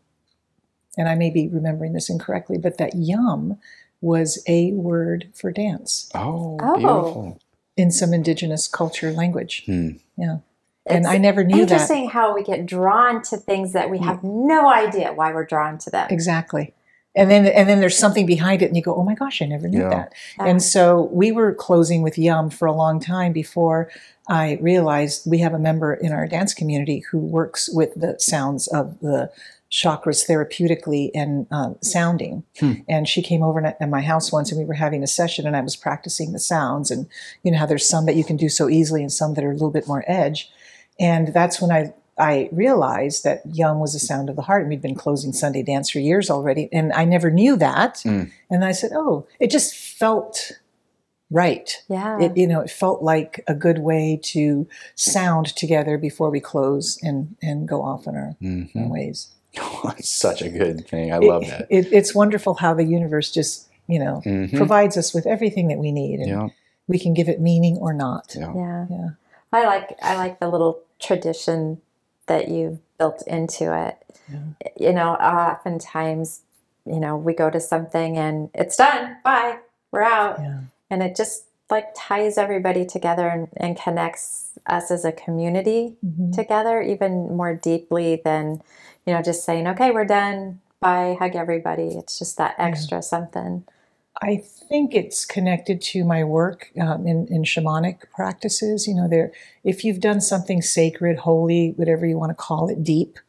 I may be remembering this incorrectly, but that yum was a word for dance.
Oh, beautiful.
In some indigenous culture language. Yeah. And
It's
I never knew that.
Interesting how we get drawn to things that we have no idea why we're drawn to them.
Exactly. And then there's something behind it, and you go, oh my gosh, I never knew that. And so we were closing with yum for a long time before I realized we have a member in our dance community who works with the sounds of the chakras therapeutically and sounding. And she came over at my house once, and we were having a session, and I was practicing the sounds, and how there's some that you can do so easily and some that are a little bit more edge. And that's when I realized that yum was the sound of the heart, and we'd been closing Sunday dance for years already, and I never knew that. And I said, oh, it just felt right.
Yeah.
It felt like a good way to sound together before we close and go off in our ways.
It's such a good thing. I love that.
It's wonderful how the universe just, provides us with everything that we need, and we can give it meaning or not.
Yeah. I like the little tradition that you've built into it. Oftentimes, we go to something and it's done. Bye. We're out.
Yeah.
And it just ties everybody together and connects us as a community together even more deeply than, just saying, okay, we're done. Bye. Hug everybody. It's just that extra something.
I think it's connected to my work in shamanic practices. If you've done something sacred, holy, whatever you want to call it, deep,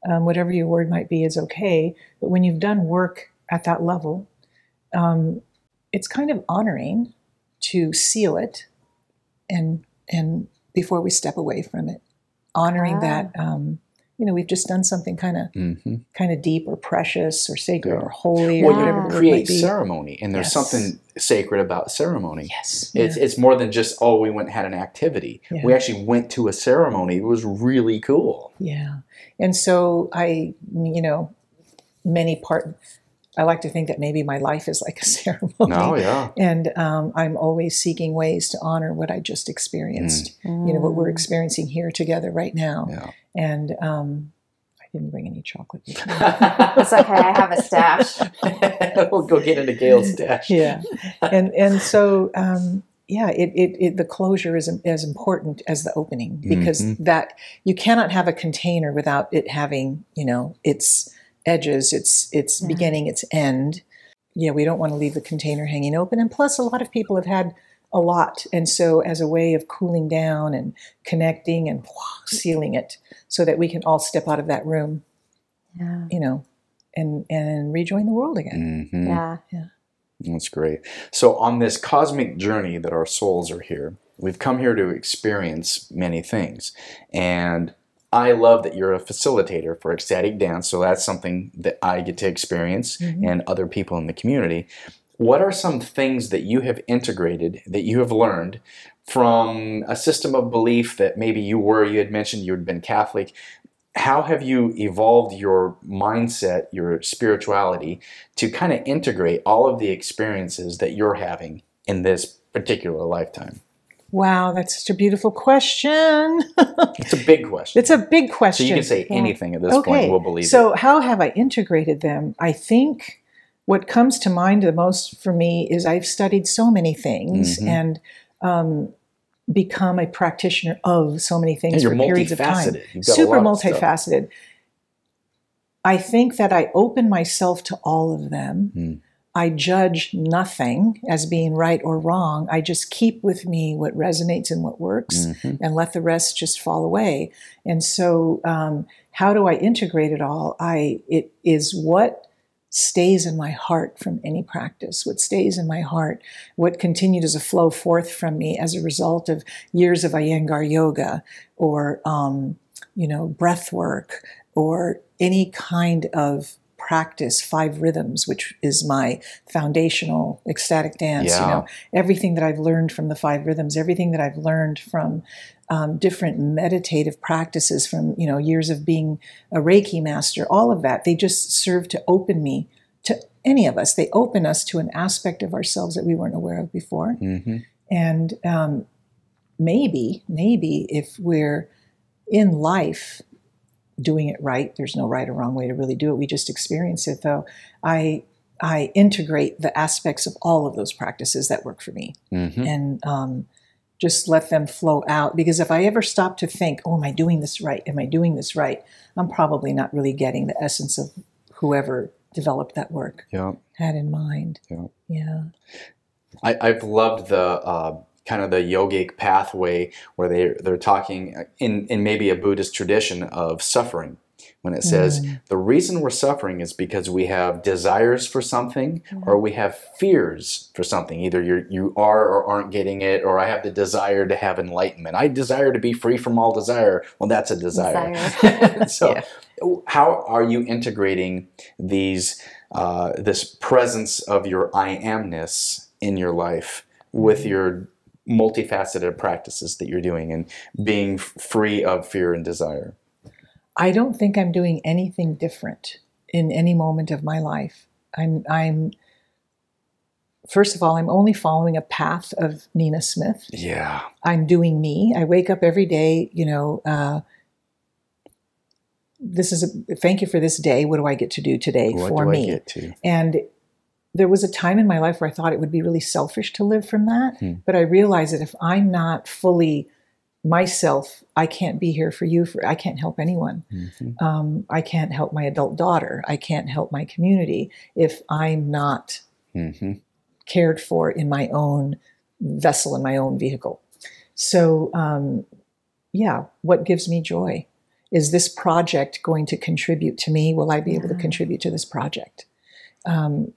whatever your word might be is okay. But when you've done work at that level, it's kind of honoring to seal it and before we step away from it, honoring that we've just done something kind of deep or precious or sacred or holy or whatever the word
create
might be.
ceremony, and there's something sacred about ceremony.
Yes,
it's more than just we went and had an activity.
Yeah.
We actually went to a ceremony. It was really cool.
Yeah, and so I like to think that maybe my life is like a ceremony.
Oh, yeah.
And I'm always seeking ways to honor what I just experienced, what we're experiencing here together right now.
Yeah.
And I didn't bring any chocolate with me.
It's okay. I have a stash.
We'll go get into Gail's stash.
Yeah. And so, the closure is as important as the opening, because that you cannot have a container without it having, its edges, its beginning, its end. We don't want to leave the container hanging open. And plus, a lot of people have had a lot. And so as a way of cooling down and connecting and sealing it so that we can all step out of that room, and rejoin the world again.
Mm-hmm.
Yeah.
Yeah.
That's great. So on this cosmic journey that our souls are here, we've come here to experience many things. And I love that you're a facilitator for ecstatic dance. So that's something that I get to experience and other people in the community. What are some things that you have integrated, that you have learned from a system of belief that maybe you had mentioned you had been Catholic? How have you evolved your mindset, your spirituality, to kind of integrate all of the experiences that you're having in this particular lifetime?
Wow, that's such a beautiful question.
It's a big question.
It's a big question.
So you can say anything at this point, we'll believe it.
So how have I integrated them? I think what comes to mind the most for me is I've studied so many things and become a practitioner of so many things for periods of time.
You've got
Super
a lot of
multifaceted. I think that I open myself to all of them. I judge nothing as being right or wrong. I just keep with me what resonates and what works and let the rest just fall away. And so how do I integrate it all? It is what stays in my heart from any practice, what stays in my heart, what continued as a flow forth from me as a result of years of Iyengar yoga or, breath work or any kind of practice, 5 rhythms, which is my foundational ecstatic dance. Everything that I've learned from the 5 rhythms, everything that I've learned from different meditative practices from, years of being a Reiki master, all of that, they just serve to open me to any of us. They open us to an aspect of ourselves that we weren't aware of before. And maybe if we're in life doing it right, there's no right or wrong way to really do it. We just experience it, though. I integrate the aspects of all of those practices that work for me and just let them flow out. Because if I ever stop to think, oh, am I doing this right? Am I doing this right? I'm probably not really getting the essence of whoever developed that work had in mind.
I've loved the kind of the yogic pathway where they're talking in maybe a Buddhist tradition of suffering. When it says the reason we're suffering is because we have desires for something or we have fears for something. Either you are or aren't getting it, or I have the desire to have enlightenment. I desire to be free from all desire. Well, that's a desire. So how are you integrating these this presence of your I amness in your life with your multifaceted practices that you're doing and being free of fear and desire?
I don't think I'm doing anything different in any moment of my life. I'm first of all, I'm only following a path of Nina Smith.
Yeah.
I'm doing me. I wake up every day, thank you for this day. What do I get to do today for me?
What do I get to?
And there was a time in my life where I thought it would be really selfish to live from that. But I realized that if I'm not fully myself, I can't be here for you. I can't help anyone. I can't help my adult daughter. I can't help my community if I'm not cared for in my own vessel, in my own vehicle. So, what gives me joy? Is this project going to contribute to me? Will I be able to contribute to this project?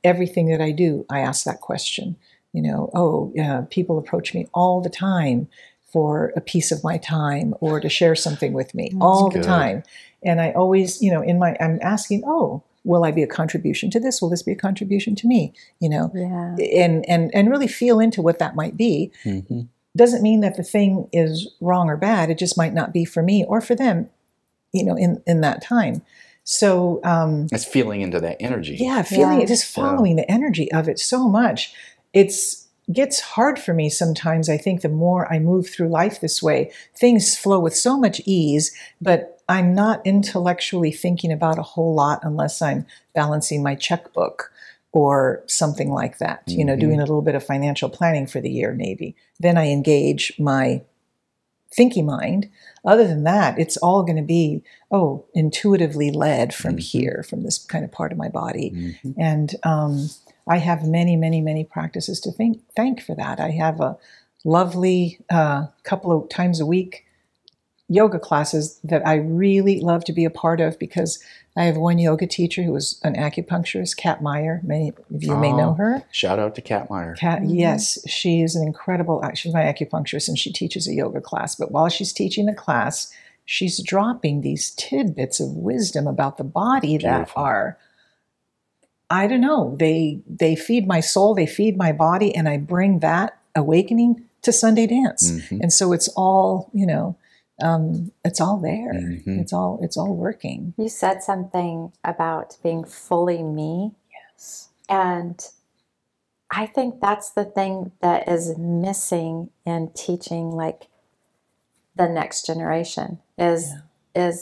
Everything that I do, I ask that question. People approach me all the time for a piece of my time or to share something with me all the time. And I always, I'm asking, will I be a contribution to this? Will this be a contribution to me? And really feel into what that might be. Doesn't mean that the thing is wrong or bad. It just might not be for me or for them, in that time. So
it's feeling into that energy.
Just following the energy of it so much. Gets hard for me sometimes. I think the more I move through life this way, things flow with so much ease, but I'm not intellectually thinking about a whole lot unless I'm balancing my checkbook or something like that, doing a little bit of financial planning for the year maybe. Then I engage my thinking mind. Other than that, it's all going to be, intuitively led from here, from this kind of part of my body. And I have many, many, many practices to thank for that. I have a lovely couple of times a week yoga classes that I really love to be a part of, because I have one yoga teacher who was an acupuncturist, Kat Meyer. Many of you may know her.
Shout out to Kat Meyer.
Kat, yes, she is an incredible, she's my acupuncturist, and she teaches a yoga class. But while she's teaching the class, she's dropping these tidbits of wisdom about the body that are, I don't know, they feed my soul, they feed my body, and I bring that awakening to Sunday dance.
Mm-hmm.
And so it's all, it's all there.
Mm-hmm.
It's all working.
You said something about being fully me.
Yes.
And I think that's the thing that is missing in teaching like the next generation is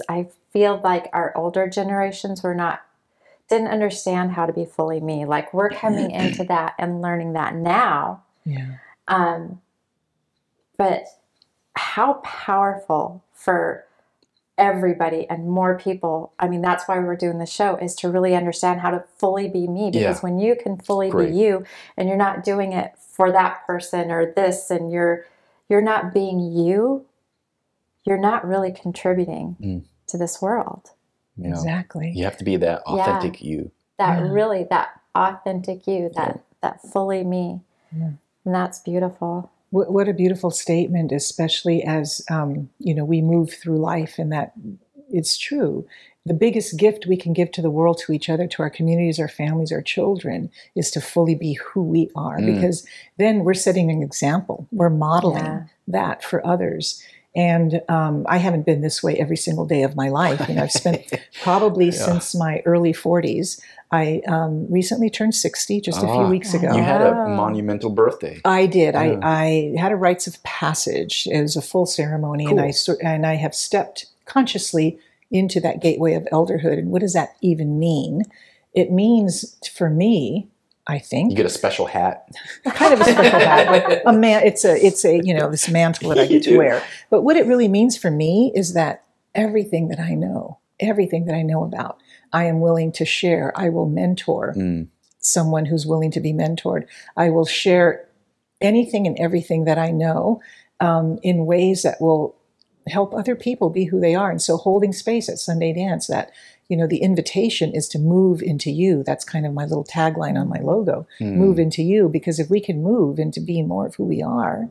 I feel like our older generations didn't understand how to be fully me. Like we're coming into that and learning that now.
Yeah.
But how powerful for everybody and more people. I mean, that's why we're doing the show, is to really understand how to fully be me. Because when you can fully be you, and you're not doing it for that person or this, and you're not being you, you're not really contributing to this world.
You know,
exactly.
You have to be that authentic you.
That authentic you, that fully me. Yeah. And that's beautiful.
What a beautiful statement, especially as, we move through life, and that it's true. The biggest gift we can give to the world, to each other, to our communities, our families, our children, is to fully be who we are, because then we're setting an example. We're modeling that for others. And I haven't been this way every single day of my life. I've spent probably since my early 40s. I recently turned 60 just a few weeks ago.
You had a monumental birthday.
I did. Yeah. I had a rites of passage. It was a full ceremony, cool. and I have stepped consciously into that gateway of elderhood. And what does that even mean? It means, for me, I think,
you get a special hat,
kind of a special hat, but it's a this mantle that I get to wear. But what it really means for me is that everything that I know about, I am willing to share. I will mentor someone who's willing to be mentored. I will share anything and everything that I know in ways that will help other people be who they are. And so holding space at Sunday Dance, that, the invitation is to move into you. That's kind of my little tagline on my logo, move into you. Because if we can move into being more of who we are,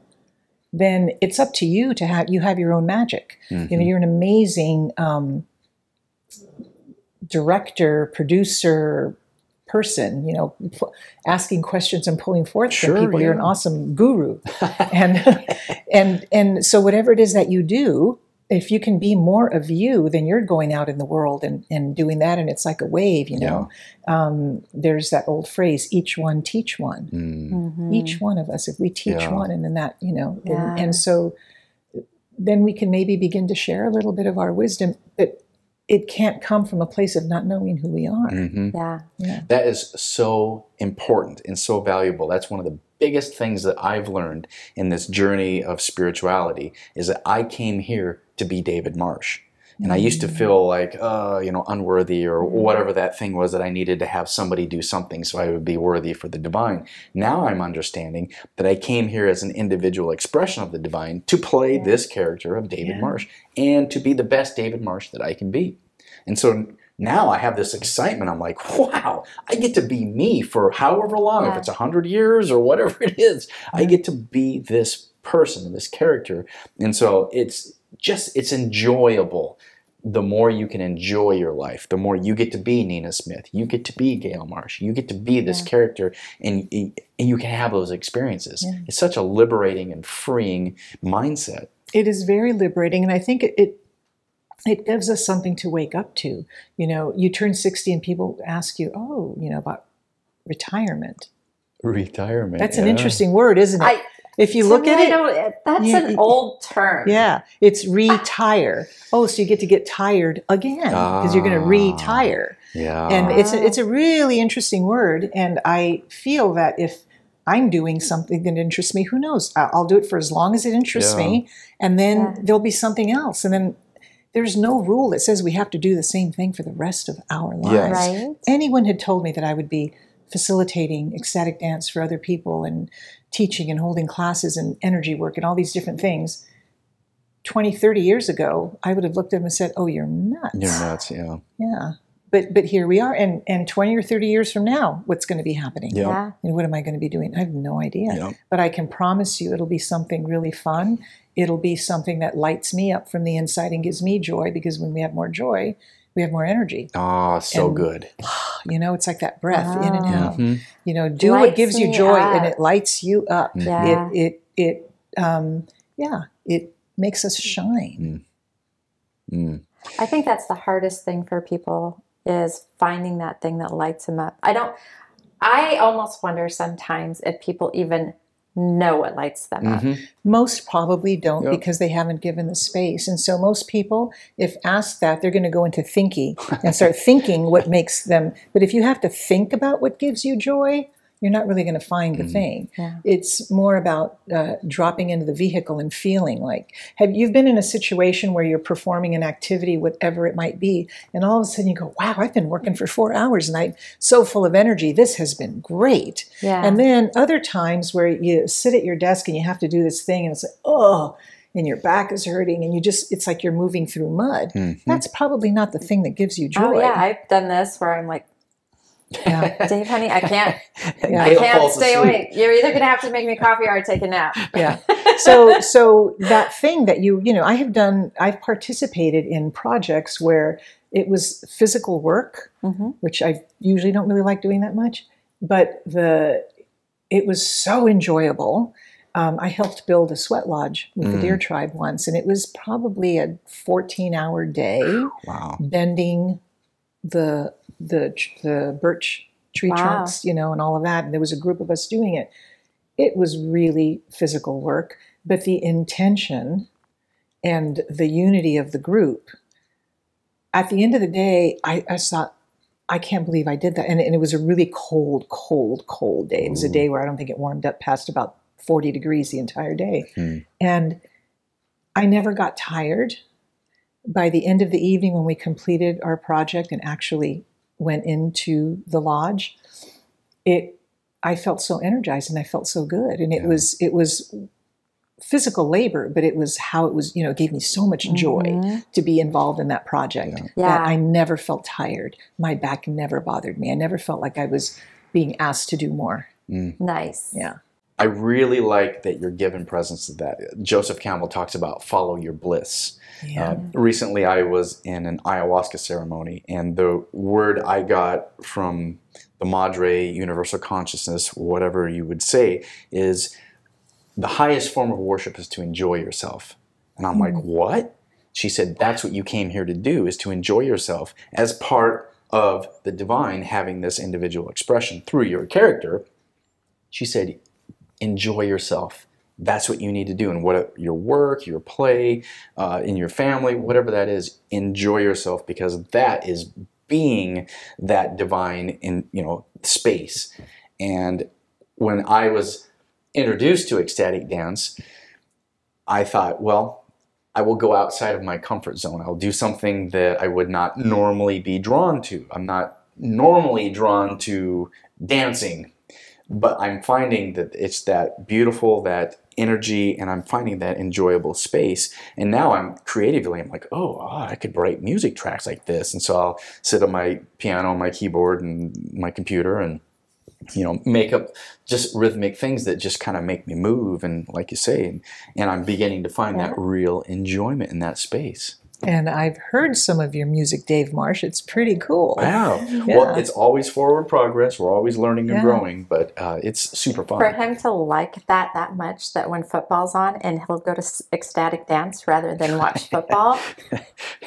then it's up to you to have your own magic. Mm-hmm. You're an amazing director, producer, person, asking questions and pulling forth from people. You're an awesome guru. and so whatever it is that you do, if you can be more of you, then you're going out in the world and doing that. And it's like a wave, there's that old phrase, each one teach one. Mm-hmm. Each one of us, if we teach one, and then that, and so then we can maybe begin to share a little bit of our wisdom, but it can't come from a place of not knowing who we are.
Mm-hmm. Yeah. That is so important and so valuable. That's one of the biggest things that I've learned in this journey of spirituality, is that I came here to be David Marsh. And I used to feel like, unworthy, or whatever that thing was that I needed to have somebody do something so I would be worthy for the divine. Now I'm understanding that I came here as an individual expression of the divine to play this character of David Marsh, and to be the best David Marsh that I can be. And so now I have this excitement. I'm like, wow, I get to be me for however long, if it's 100 years or whatever it is, I get to be this person, this character. And so it's enjoyable. The more you can enjoy your life, the more you get to be Nina Smith, you get to be Gail Marsh, you get to be this character, and you can have those experiences. Yeah. It's such a liberating and freeing mindset.
It is very liberating, and I think it gives us something to wake up to. You turn 60 and people ask you, about retirement.
Retirement.
That's an interesting word, isn't it? If you look at it,
that's an old term.
Yeah, it's retire. Oh, so you get to get tired again because you're going to retire.
Yeah,
and it's a really interesting word. And I feel that if I'm doing something that interests me, who knows? I'll do it for as long as it interests me, and then there'll be something else. And then there's no rule that says we have to do the same thing for the rest of our lives.
Yes.
Right?
Anyone had told me that I would be facilitating ecstatic dance for other people and teaching and holding classes and energy work and all these different things, 20, 30 years ago, I would have looked at him and said, oh, you're nuts.
You're nuts, yeah.
Yeah. But here we are, and 20 or 30 years from now, what's going to be happening?
Yeah.
And what am I going to be doing? I have no idea.
Yeah.
But I can promise you it'll be something really fun. It'll be something that lights me up from the inside and gives me joy, because when we have more joy, we have more energy.
Oh, so good.
You know, it's like that breath in and out.
Mm-hmm.
You know, do
Lights
what gives you
me
joy,
up.
and it lights you up.
Yeah.
It makes us shine.
I think that's the hardest thing for people, is finding that thing that lights them up. I almost wonder sometimes if people even know what lights them up.
Most probably don't,
Yep.
because they haven't given the space. And so most people, if asked that, they're going to go into thinking and start thinking what makes them. But if you have to think about what gives you joy, you're not really going to find the thing.
Yeah.
It's more about dropping into the vehicle and feeling like, you've been in a situation where you're performing an activity, whatever it might be, and all of a sudden you go, wow, I've been working for 4 hours and I'm so full of energy. This has been great.
Yeah.
And then other times where you sit at your desk and you have to do this thing and it's like, oh, and your back is hurting and it's like you're moving through mud. That's probably not the thing that gives you joy.
Oh yeah, I've done this where I'm like,
Yeah.
Dave, honey, I can't
Yeah.
stay awake. You're either going to have to make me coffee or I take a nap.
Yeah. So that thing that I've participated in projects where it was physical work, which I usually don't really like doing that much, but it was so enjoyable. I helped build a sweat lodge with the Deer Tribe once, and it was probably a 14-hour day.
Wow.
Bending the birch tree trunks, and all of that. And there was a group of us doing it. It was really physical work, but the intention and the unity of the group, at the end of the day, I thought, I can't believe I did that. And it was a really cold, cold, cold day. It was a day where I don't think it warmed up past about 40 degrees the entire day. And I never got tired. By the end of the evening, when we completed our project and actually went into the lodge, I felt so energized and I felt so good. And it was physical labor, but it was how it was, it gave me so much joy to be involved in that project. That I never felt tired. My back never bothered me. I never felt like I was being asked to do more.
Nice.
Yeah.
I really like that you're given presence to that. Joseph Campbell talks about follow your bliss.
Yeah.
Recently, I was in an ayahuasca ceremony, and the word I got from the Madre Universal Consciousness, whatever you would say, is the highest form of worship is to enjoy yourself. And I'm like, what? She said, that's what you came here to do, is to enjoy yourself as part of the divine having this individual expression through your character. She said, enjoy yourself. That's what you need to do in your work, your play, in your family, whatever that is. Enjoy yourself, because that is being that divine in space. And when I was introduced to ecstatic dance, I thought, well, I will go outside of my comfort zone. I'll do something that I would not normally be drawn to. I'm not normally drawn to dancing, but I'm finding that it's that beautiful, that energy, and I'm finding that enjoyable space. And now I'm like, I could write music tracks like this. And so I'll sit at my piano, my keyboard, and my computer, and make up just rhythmic things that just kind of make me move. And like you say, and I'm beginning to find that real enjoyment in that space.
And I've heard some of your music, Dave Marsh. It's pretty cool.
Wow.
Yeah.
Well, it's always forward progress. We're always learning and growing, but it's super fun.
For him to like that much, that when football's on and he'll go to ecstatic dance rather than watch football,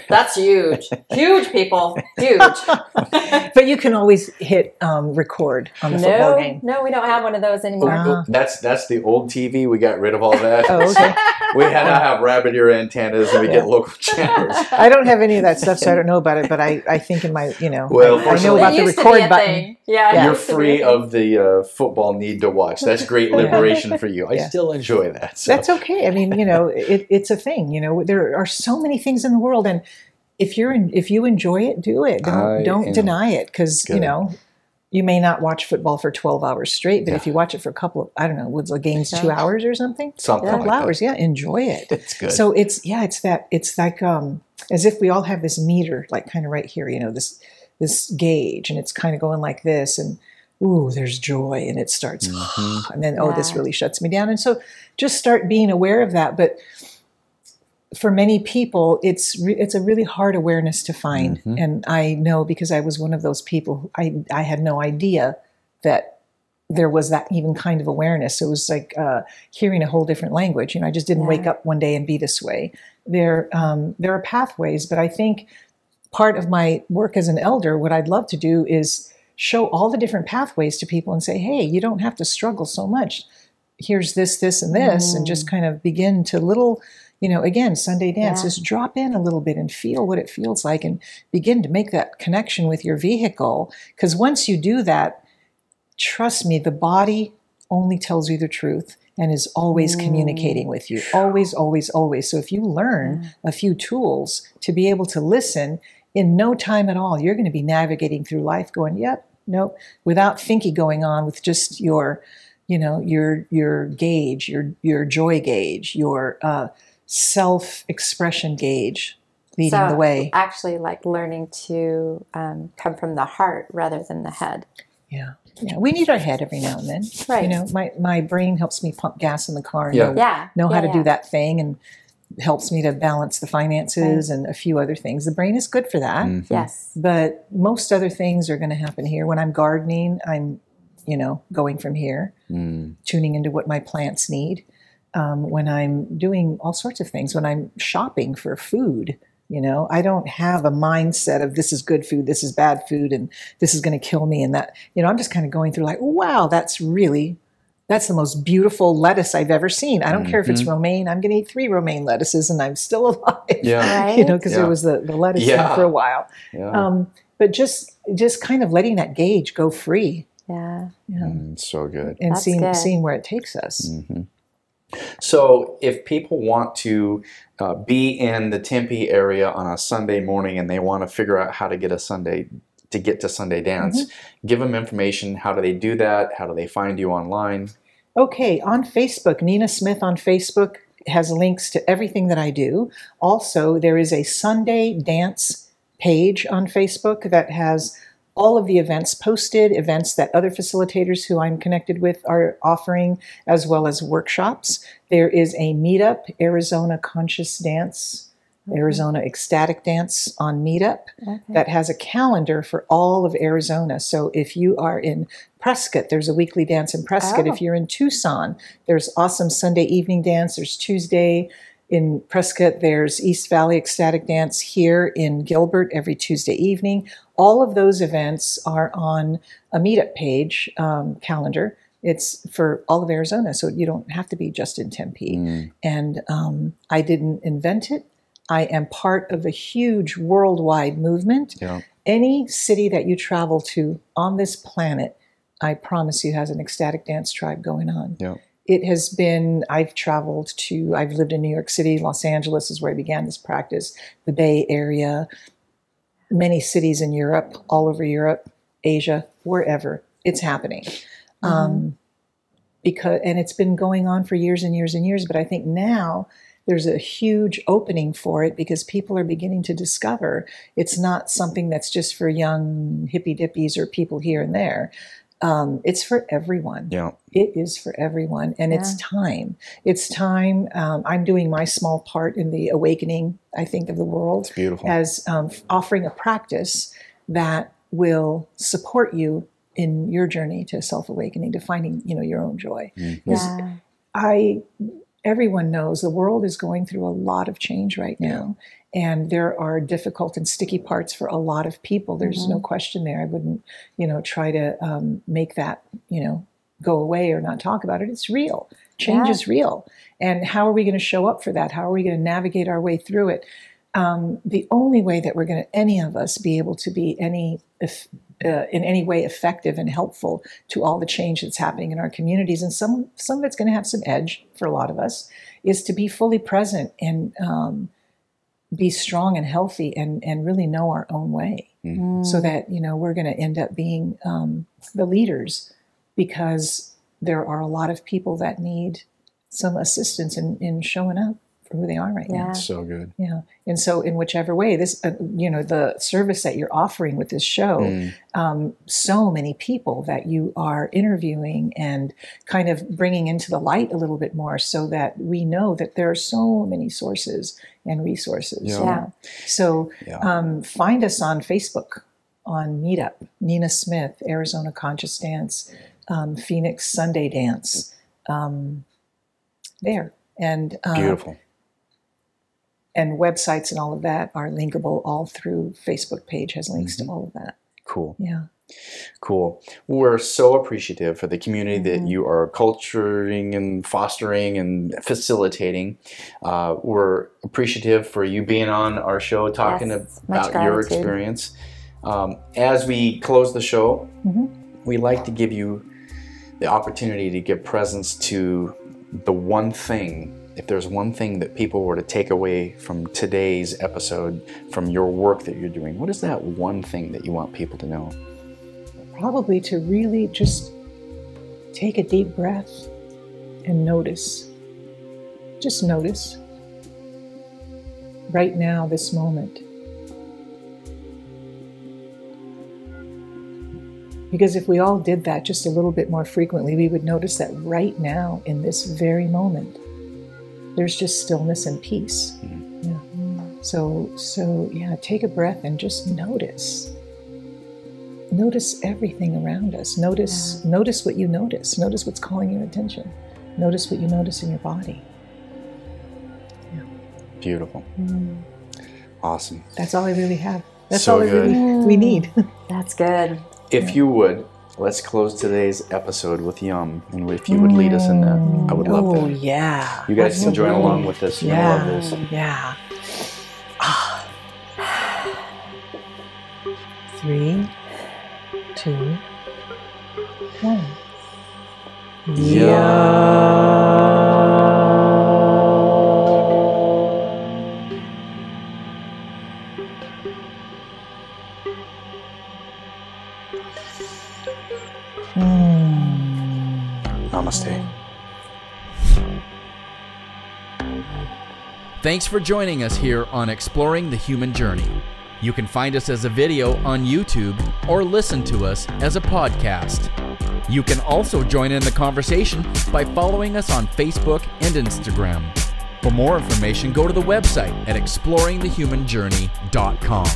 that's huge. Huge, people. Huge.
But you can always hit record on the football game.
No, we don't have one of those anymore.
That's the old TV. We got rid of all that.
Oh, okay.
We had to have rabbit ear antennas, and we get local channels.
I don't have any of that stuff, so I don't know about it. But I think in my,
Well,
I know about the record button.
Yeah,
you're free of the football need to watch. That's great liberation for you. I still enjoy that. So.
That's okay. I mean, it's a thing. There are so many things in the world, and if you enjoy it, do it. Don't deny it, because You may not watch football for 12 hours straight, but
Yeah.
if you watch it for a couple of, I don't know, was the game's 2 hours or something?
Something
A couple
like
hours, yeah, enjoy it.
It's good.
So it's like as if we all have this meter, like kind of right here, you know, this gauge, and it's kind of going like this, and ooh, there's joy, and it starts, and then, oh, this
Yeah.
really shuts me down. And so just start being aware of that. But for many people, it's a really hard awareness to find. And I know, because I was one of those people, I had no idea that there was that even kind of awareness. It was like hearing a whole different language. You know, I just didn't wake up one day and be this way. There are pathways, but I think part of my work as an elder, what I'd love to do is show all the different pathways to people and say, hey, you don't have to struggle so much. Here's this, this, and this, and just kind of begin to little, you know, again, Sunday dance, just drop in a little bit and feel what it feels like, and begin to make that connection with your vehicle. Because once you do that, trust me, the body only tells you the truth and is always communicating with you. Always, always, always. So if you learn a few tools to be able to listen, in no time at all, you're going to be navigating through life going, yep, nope, without thinking going on, with just your, you know, your gauge, your joy gauge, your self-expression gauge leading the way.
Actually, like learning to come from the heart rather than the head.
Yeah. Yeah, we need our head every now and then.
Right.
You know, my brain helps me pump gas in the car and know how to do that thing, and helps me to balance the finances and a few other things. The brain is good for that.
Yes.
But most other things are going to happen here. When I'm gardening, I'm, you know, going from here, tuning into what my plants need. When I'm doing all sorts of things, when I'm shopping for food, you know, I don't have a mindset of this is good food, this is bad food, and this is going to kill me. And that, you know, I'm just kind of going through like, wow, that's the most beautiful lettuce I've ever seen. I don't care if it's romaine. I'm going to eat 3 romaine lettuces and I'm still alive.
Yeah.
You know, because there was the lettuce thing for a while.
Yeah.
But just kind of letting that gauge go free.
Yeah.
So good.
And
That's
seeing
good.
seeing where it takes us.
So if people want to be in the Tempe area on a Sunday morning and they want to figure out how to get to Sunday dance, give them information. How do they do that? How do they find you online?
Okay, on Facebook, Nina Smith on Facebook has links to everything that I do. Also, there is a Sunday dance page on Facebook that has all of the events posted, events that other facilitators who I'm connected with are offering, as well as workshops. There is a meetup, Arizona Conscious Dance, Arizona Ecstatic Dance on Meetup, that has a calendar for all of Arizona. So if you are in Prescott, there's a weekly dance in Prescott. If you're in Tucson, there's awesome Sunday evening dance. There's Tuesday in Prescott, there's East Valley Ecstatic Dance here in Gilbert every Tuesday evening. All of those events are on a meetup page calendar. It's for all of Arizona, so you don't have to be just in Tempe. And I didn't invent it. I am part of a huge worldwide movement. Any city that you travel to on this planet, I promise you, has an ecstatic dance tribe going on. It has been, I've lived in New York City, Los Angeles is where I began this practice, the Bay Area, many cities in Europe, all over Europe, Asia, wherever. It's happening. And it's been going on for years and years and years, but I think now there's a huge opening for it because people are beginning to discover it's not something that's just for young hippie dippies or people here and there. It's for everyone. It is for everyone. And it's time. It's time. I'm doing my small part in the awakening, I think, of the world.
It's beautiful.
As offering a practice that will support you in your journey to self-awakening, to finding, your own joy. Because everyone knows the world is going through a lot of change right now. And there are difficult and sticky parts for a lot of people. There's no question there. I wouldn't, try to make that, go away or not talk about it. It's real. Change is real. And how are we going to show up for that? How are we going to navigate our way through it? The only way that we're going to, any of us, be able to be in any way effective and helpful to all the change that's happening in our communities, and some of it's going to have some edge for a lot of us, is to be fully present and be strong and healthy and really know our own way. so that, we're going to end up being the leaders, because there are a lot of people that need some assistance in showing up for who they are right now.
So good.
Yeah. And so in whichever way, this, the service that you're offering with this show, so many people that you are interviewing and kind of bringing into the light a little bit more, so that we know that there are so many sources and resources.
Yeah.
So find us on Facebook, on Meetup, Nina Smith, Arizona Conscious Dance, Phoenix Sunday Dance, there. And
Beautiful.
And websites and all of that are linkable all through. Facebook page has links to all of that.
Cool.
Yeah.
Cool. We're so appreciative for the community that you are culturing and fostering and facilitating. We're appreciative for you being on our show, talking about your experience. As we close the show, we like to give you the opportunity to give presence to the one thing. If there's one thing that people were to take away from today's episode, from your work that you're doing, what is that one thing that you want people to know?
Probably to really just take a deep breath and notice. Just notice. Right now, this moment. Because if we all did that just a little bit more frequently, we would notice that right now, in this very moment, there's just stillness and peace. Yeah. So take a breath and just notice. Notice everything around us. Notice what you notice. Notice what's calling your attention. Notice what you notice in your body. Yeah.
Beautiful. Awesome.
That's all I really have. That's
So
all
good.
we need.
That's good.
If you would, let's close today's episode with Yum. And if you would lead us in that, I would love that.
Oh, yeah.
You guys can join along with us. You're gonna love this.
Yeah. 3, 2, 1.
Namaste.
Thanks for joining us here on Exploring the Human Journey. You can find us as a video on YouTube or listen to us as a podcast. You can also join in the conversation by following us on Facebook and Instagram. For more information, go to the website at exploringthehumanjourney.com.